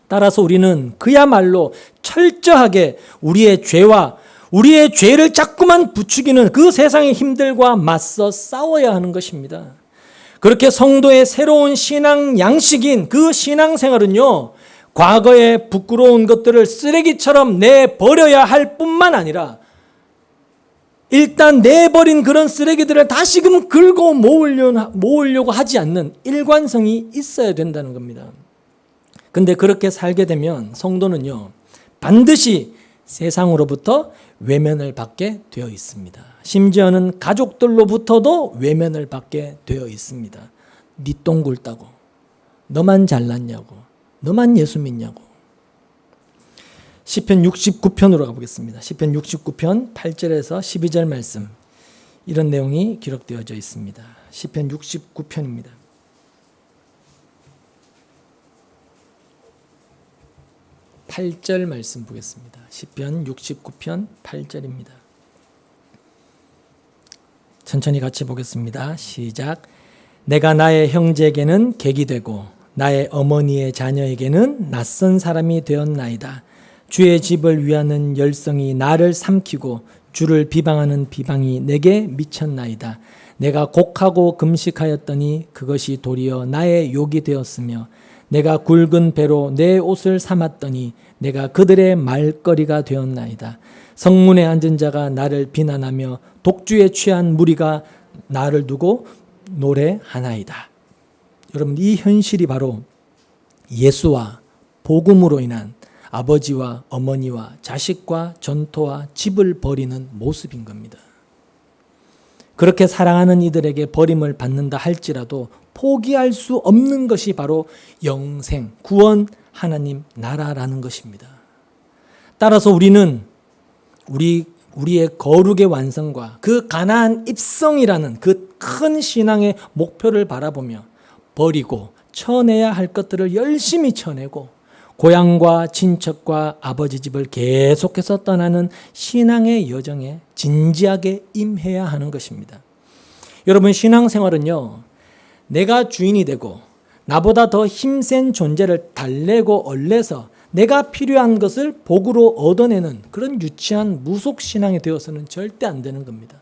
따라서 우리는 그야말로 철저하게 우리의 죄를 자꾸만 부추기는 그 세상의 힘들과 맞서 싸워야 하는 것입니다. 그렇게 성도의 새로운 신앙 양식인 그 신앙생활은요, 과거의 부끄러운 것들을 쓰레기처럼 내버려야 할 뿐만 아니라 일단 내버린 그런 쓰레기들을 다시금 긁어 모으려고 하지 않는 일관성이 있어야 된다는 겁니다. 근데 그렇게 살게 되면 성도는요, 반드시 세상으로부터 외면을 받게 되어 있습니다. 심지어는 가족들로부터도 외면을 받게 되어 있습니다. 니 똥 굴다고, 너만 잘났냐고, 너만 예수 믿냐고. 시편 69편으로 가보겠습니다. 시편 69편 8절에서 12절 말씀, 이런 내용이 기록되어져 있습니다. 시편 69편입니다. 8절 말씀 보겠습니다. 시편 69편 8절입니다. 천천히 같이 보겠습니다. 시작. 내가 나의 형제에게는 객이 되고 나의 어머니의 자녀에게는 낯선 사람이 되었나이다. 주의 집을 위하는 열성이 나를 삼키고 주를 비방하는 비방이 내게 미쳤나이다. 내가 곡하고 금식하였더니 그것이 도리어 나의 욕이 되었으며 내가 굵은 배로 내 옷을 삼았더니 내가 그들의 말거리가 되었나이다. 성문에 앉은 자가 나를 비난하며 독주에 취한 무리가 나를 두고 노래하나이다. 여러분, 이 현실이 바로 예수와 복음으로 인한 아버지와 어머니와 자식과 전토와 집을 버리는 모습인 겁니다. 그렇게 사랑하는 이들에게 버림을 받는다 할지라도 포기할 수 없는 것이 바로 영생, 구원, 하나님 나라라는 것입니다. 따라서 우리는 우리의 거룩의 완성과 그 가나안 입성이라는 그 큰 신앙의 목표를 바라보며 버리고 쳐내야 할 것들을 열심히 쳐내고 고향과 친척과 아버지 집을 계속해서 떠나는 신앙의 여정에 진지하게 임해야 하는 것입니다. 여러분, 신앙생활은요, 내가 주인이 되고 나보다 더 힘센 존재를 달래고 얼레서 내가 필요한 것을 복으로 얻어내는 그런 유치한 무속신앙이 되어서는 절대 안 되는 겁니다.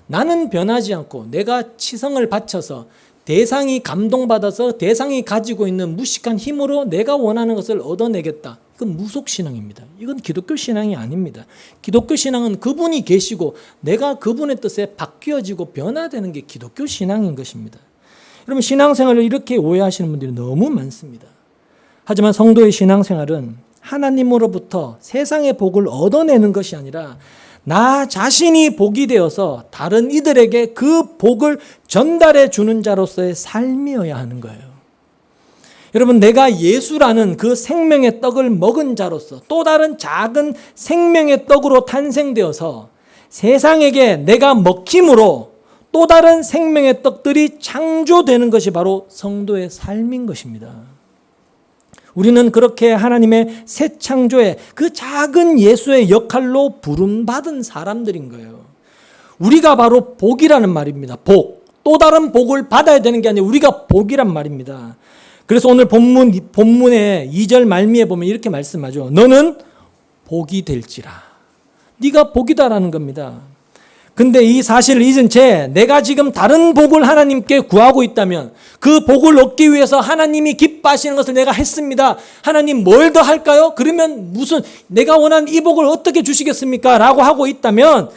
나는 변하지 않고 내가 치성을 바쳐서 대상이 감동받아서 대상이 가지고 있는 무식한 힘으로 내가 원하는 것을 얻어내겠다. 이건 무속신앙입니다. 이건 기독교 신앙이 아닙니다. 기독교 신앙은 그분이 계시고 내가 그분의 뜻에 바뀌어지고 변화되는 게 기독교 신앙인 것입니다. 여러분, 신앙생활을 이렇게 오해하시는 분들이 너무 많습니다. 하지만 성도의 신앙생활은 하나님으로부터 세상의 복을 얻어내는 것이 아니라 나 자신이 복이 되어서 다른 이들에게 그 복을 전달해 주는 자로서의 삶이어야 하는 거예요. 여러분, 내가 예수라는 그 생명의 떡을 먹은 자로서 또 다른 작은 생명의 떡으로 탄생되어서 세상에게 내가 먹힘으로 또 다른 생명의 떡들이 창조되는 것이 바로 성도의 삶인 것입니다. 우리는 그렇게 하나님의 새 창조의 그 작은 예수의 역할로 부름받은 사람들인 거예요. 우리가 바로 복이라는 말입니다. 복. 또 다른 복을 받아야 되는 게 아니라 우리가 복이란 말입니다. 그래서 오늘 본문의 2절 말미에 보면 이렇게 말씀하죠. 너는 복이 될지라. 네가 복이다라는 겁니다. 근데 이 사실을 잊은 채 내가 지금 다른 복을 하나님께 구하고 있다면 그 복을 얻기 위해서 하나님이 기뻐하시는 것을 내가 했습니다. 하나님 뭘 더 할까요? 그러면 무슨 내가 원하는 이 복을 어떻게 주시겠습니까? 라고 하고 있다면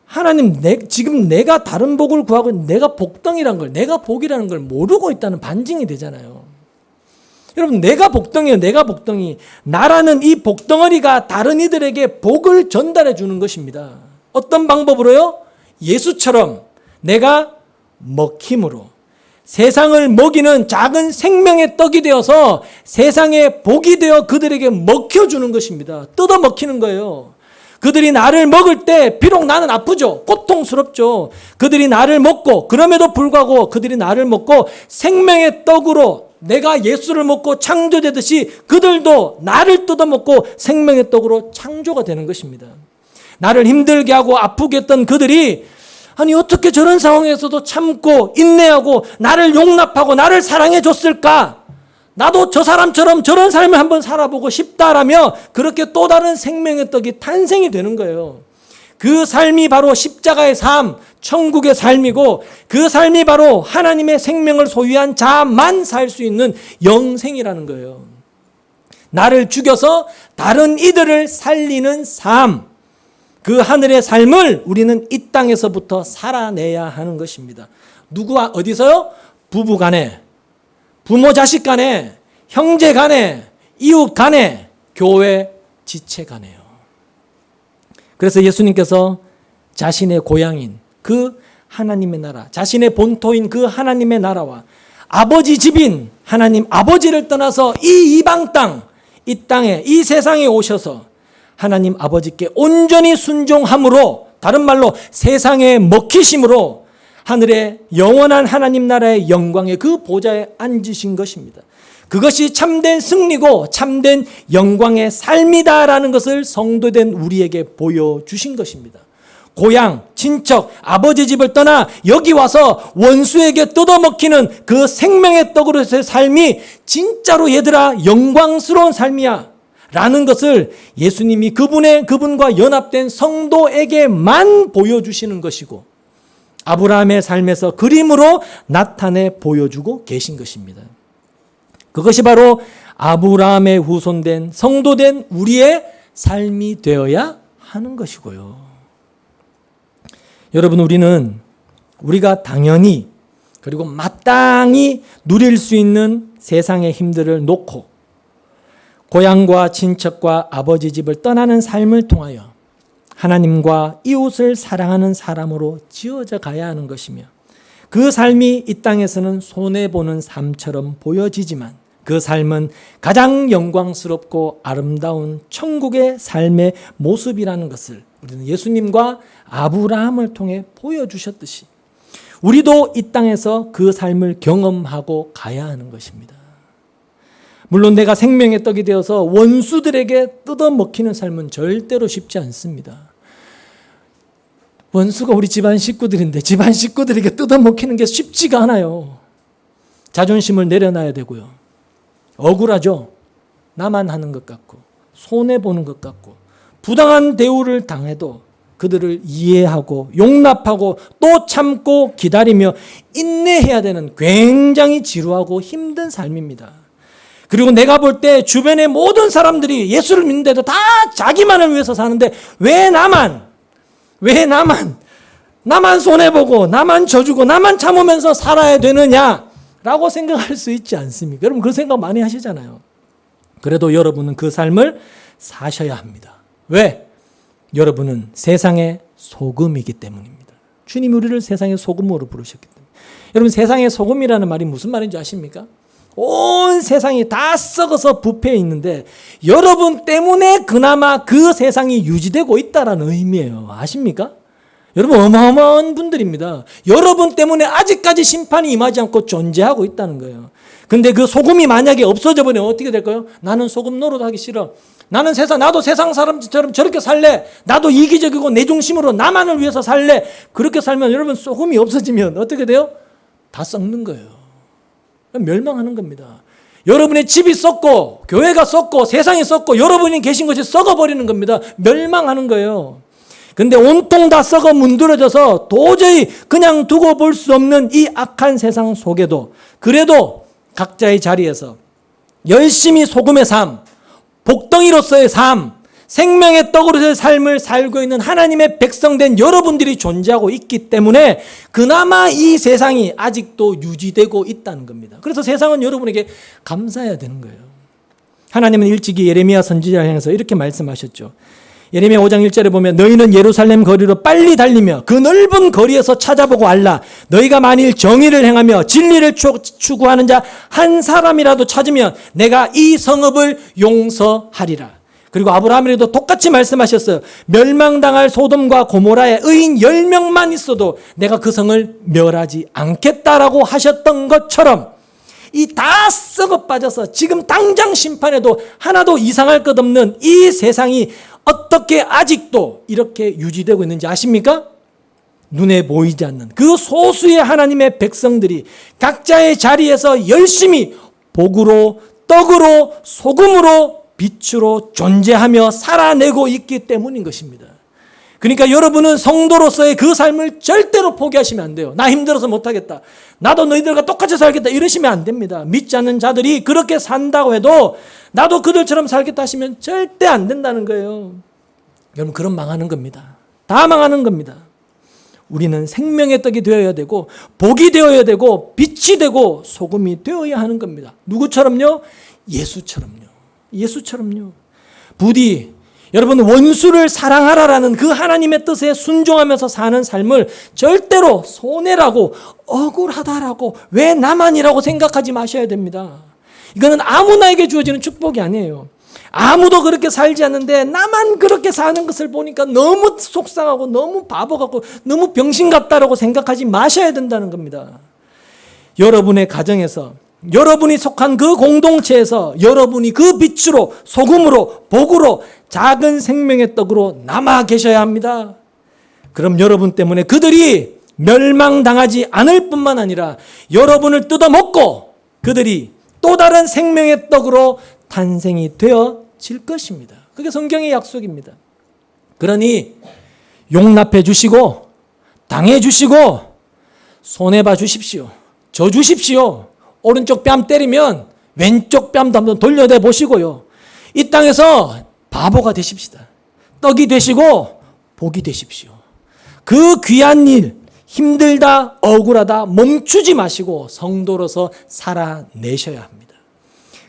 하나님 지금 내가 다른 복을 구하고 내가 복덩이란 걸, 내가 복이라는 걸 모르고 있다는 반증이 되잖아요. 여러분, 내가 복덩이에요. 내가 복덩이. 나라는 이 복덩어리가 다른 이들에게 복을 전달해 주는 것입니다. 어떤 방법으로요? 예수처럼 내가 먹힘으로 세상을 먹이는 작은 생명의 떡이 되어서 세상의 복이 되어 그들에게 먹혀주는 것입니다. 뜯어 먹히는 거예요. 그들이 나를 먹을 때 비록 나는 아프죠. 고통스럽죠. 그들이 나를 먹고 그럼에도 불구하고 그들이 나를 먹고 생명의 떡으로 내가 예수를 먹고 창조되듯이 그들도 나를 뜯어먹고 생명의 떡으로 창조가 되는 것입니다. 나를 힘들게 하고 아프게 했던 그들이 아니 어떻게 저런 상황에서도 참고 인내하고 나를 용납하고 나를 사랑해 줬을까? 나도 저 사람처럼 저런 삶을 한번 살아보고 싶다라며 그렇게 또 다른 생명의 떡이 탄생이 되는 거예요. 그 삶이 바로 십자가의 삶, 천국의 삶이고 그 삶이 바로 하나님의 생명을 소유한 자만 살 수 있는 영생이라는 거예요. 나를 죽여서 다른 이들을 살리는 삶, 그 하늘의 삶을 우리는 이 땅에서부터 살아내야 하는 것입니다. 누구와 어디서요? 부부 간에, 부모 자식 간에, 형제 간에, 이웃 간에, 교회 지체 간에요. 그래서 예수님께서 자신의 고향인 그 하나님의 나라, 자신의 본토인 그 하나님의 나라와 아버지 집인 하나님 아버지를 떠나서 이 이방 땅, 이 땅에, 이 세상에 오셔서 하나님 아버지께 온전히 순종함으로, 다른 말로 세상에 먹히심으로 하늘의 영원한 하나님 나라의 영광의 그 보좌에 앉으신 것입니다. 그것이 참된 승리고 참된 영광의 삶이다라는 것을 성도된 우리에게 보여주신 것입니다. 고향, 친척, 아버지 집을 떠나 여기 와서 원수에게 뜯어먹히는 그 생명의 떡으로서의 삶이 진짜로 얘들아 영광스러운 삶이야 라는 것을 예수님이 그분과 연합된 성도에게만 보여주시는 것이고 아브라함의 삶에서 그림으로 나타내 보여주고 계신 것입니다. 그것이 바로 아브라함의 후손된 성도된 우리의 삶이 되어야 하는 것이고요. 여러분, 우리가 당연히 그리고 마땅히 누릴 수 있는 세상의 힘들을 놓고 고향과 친척과 아버지 집을 떠나는 삶을 통하여 하나님과 이웃을 사랑하는 사람으로 지어져 가야 하는 것이며 그 삶이 이 땅에서는 손해보는 삶처럼 보여지지만 그 삶은 가장 영광스럽고 아름다운 천국의 삶의 모습이라는 것을 우리는 예수님과 아브라함을 통해 보여주셨듯이 우리도 이 땅에서 그 삶을 경험하고 가야 하는 것입니다. 물론 내가 생명의 떡이 되어서 원수들에게 뜯어먹히는 삶은 절대로 쉽지 않습니다. 원수가 우리 집안 식구들인데 집안 식구들에게 뜯어먹히는 게 쉽지가 않아요. 자존심을 내려놔야 되고요. 억울하죠. 나만 하는 것 같고 손해보는 것 같고 부당한 대우를 당해도 그들을 이해하고 용납하고 또 참고 기다리며 인내해야 되는 굉장히 지루하고 힘든 삶입니다. 그리고 내가 볼 때 주변의 모든 사람들이 예수를 믿는데도 다 자기만을 위해서 사는데 왜 나만 손해보고 나만 져주고 나만 참으면서 살아야 되느냐라고 생각할 수 있지 않습니까? 여러분 그런 생각 많이 하시잖아요. 그래도 여러분은 그 삶을 사셔야 합니다. 왜? 여러분은 세상의 소금이기 때문입니다. 주님이 우리를 세상의 소금으로 부르셨기 때문에. 여러분 세상의 소금이라는 말이 무슨 말인지 아십니까? 온 세상이 다 썩어서 부패해 있는데 여러분 때문에 그나마 그 세상이 유지되고 있다는 의미예요. 아십니까? 여러분 어마어마한 분들입니다. 여러분 때문에 아직까지 심판이 임하지 않고 존재하고 있다는 거예요. 근데 그 소금이 만약에 없어져 버리면 어떻게 될까요? 나는 소금 노릇하기 싫어. 나도 세상 사람처럼 저렇게 살래. 나도 이기적이고 내 중심으로 나만을 위해서 살래. 그렇게 살면 여러분 소금이 없어지면 어떻게 돼요? 다 썩는 거예요. 멸망하는 겁니다. 여러분의 집이 썩고 교회가 썩고 세상이 썩고 여러분이 계신 것이 썩어버리는 겁니다. 멸망하는 거예요. 근데 온통 다 썩어 문드러져서 도저히 그냥 두고 볼 수 없는 이 악한 세상 속에도 그래도 각자의 자리에서 열심히 소금의 삶, 복덩이로서의 삶, 생명의 떡으로서의 삶을 살고 있는 하나님의 백성된 여러분들이 존재하고 있기 때문에 그나마 이 세상이 아직도 유지되고 있다는 겁니다. 그래서 세상은 여러분에게 감사해야 되는 거예요. 하나님은 일찍이 예레미야 선지자를 향해서 이렇게 말씀하셨죠. 예레미야 5장 1절에 보면 너희는 예루살렘 거리로 빨리 달리며 그 넓은 거리에서 찾아보고 알라. 너희가 만일 정의를 행하며 진리를 추구하는 자 한 사람이라도 찾으면 내가 이 성읍을 용서하리라. 그리고 아브라함에게도 똑같이 말씀하셨어요. 멸망당할 소돔과 고모라의 의인 10명만 있어도 내가 그 성을 멸하지 않겠다라고 하셨던 것처럼 이 다 썩어 빠져서 지금 당장 심판해도 하나도 이상할 것 없는 이 세상이 어떻게 아직도 이렇게 유지되고 있는지 아십니까? 눈에 보이지 않는 그 소수의 하나님의 백성들이 각자의 자리에서 열심히 복으로, 떡으로, 소금으로, 빛으로 존재하며 살아내고 있기 때문인 것입니다. 그러니까 여러분은 성도로서의 그 삶을 절대로 포기하시면 안 돼요. 나 힘들어서 못하겠다. 나도 너희들과 똑같이 살겠다. 이러시면 안 됩니다. 믿지 않는 자들이 그렇게 산다고 해도 나도 그들처럼 살겠다 하시면 절대 안 된다는 거예요. 여러분 그럼 망하는 겁니다. 다 망하는 겁니다. 우리는 생명의 떡이 되어야 되고 복이 되어야 되고 빛이 되고 소금이 되어야 하는 겁니다. 누구처럼요? 예수처럼요. 예수처럼요. 부디 여러분 원수를 사랑하라라는 그 하나님의 뜻에 순종하면서 사는 삶을 절대로 손해라고 억울하다라고 왜 나만이라고 생각하지 마셔야 됩니다. 이거는 아무나에게 주어지는 축복이 아니에요. 아무도 그렇게 살지 않는데 나만 그렇게 사는 것을 보니까 너무 속상하고 너무 바보 같고 너무 병신 같다라고 생각하지 마셔야 된다는 겁니다. 여러분의 가정에서 여러분이 속한 그 공동체에서 여러분이 그 빛으로 소금으로 복으로 작은 생명의 떡으로 남아 계셔야 합니다. 그럼 여러분 때문에 그들이 멸망당하지 않을 뿐만 아니라 여러분을 뜯어먹고 그들이 또 다른 생명의 떡으로 탄생이 되어질 것입니다. 그게 성경의 약속입니다. 그러니 용납해 주시고 당해 주시고 손해봐 주십시오. 져 주십시오. 오른쪽 뺨 때리면 왼쪽 뺨도 한번 돌려대 보시고요. 이 땅에서 바보가 되십시다. 떡이 되시고 복이 되십시오. 그 귀한 일, 힘들다, 억울하다 멈추지 마시고 성도로서 살아내셔야 합니다.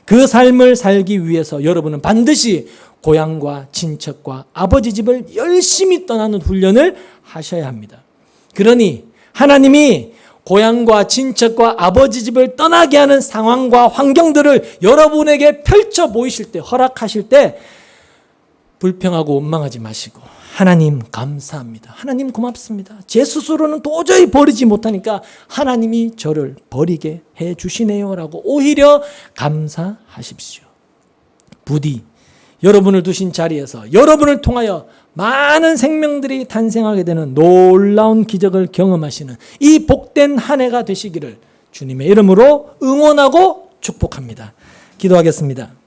그 삶을 살기 위해서 여러분은 반드시 고향과 친척과 아버지 집을 열심히 떠나는 훈련을 하셔야 합니다. 그러니 하나님이 고향과 친척과 아버지 집을 떠나게 하는 상황과 환경들을 여러분에게 펼쳐 보이실 때, 허락하실 때 불평하고 원망하지 마시고 하나님 감사합니다. 하나님 고맙습니다. 제 스스로는 도저히 버리지 못하니까 하나님이 저를 버리게 해 주시네요 라고 오히려 감사하십시오. 부디 여러분을 두신 자리에서 여러분을 통하여 많은 생명들이 탄생하게 되는 놀라운 기적을 경험하시는 이 복된 한 해가 되시기를 주님의 이름으로 응원하고 축복합니다. 기도하겠습니다.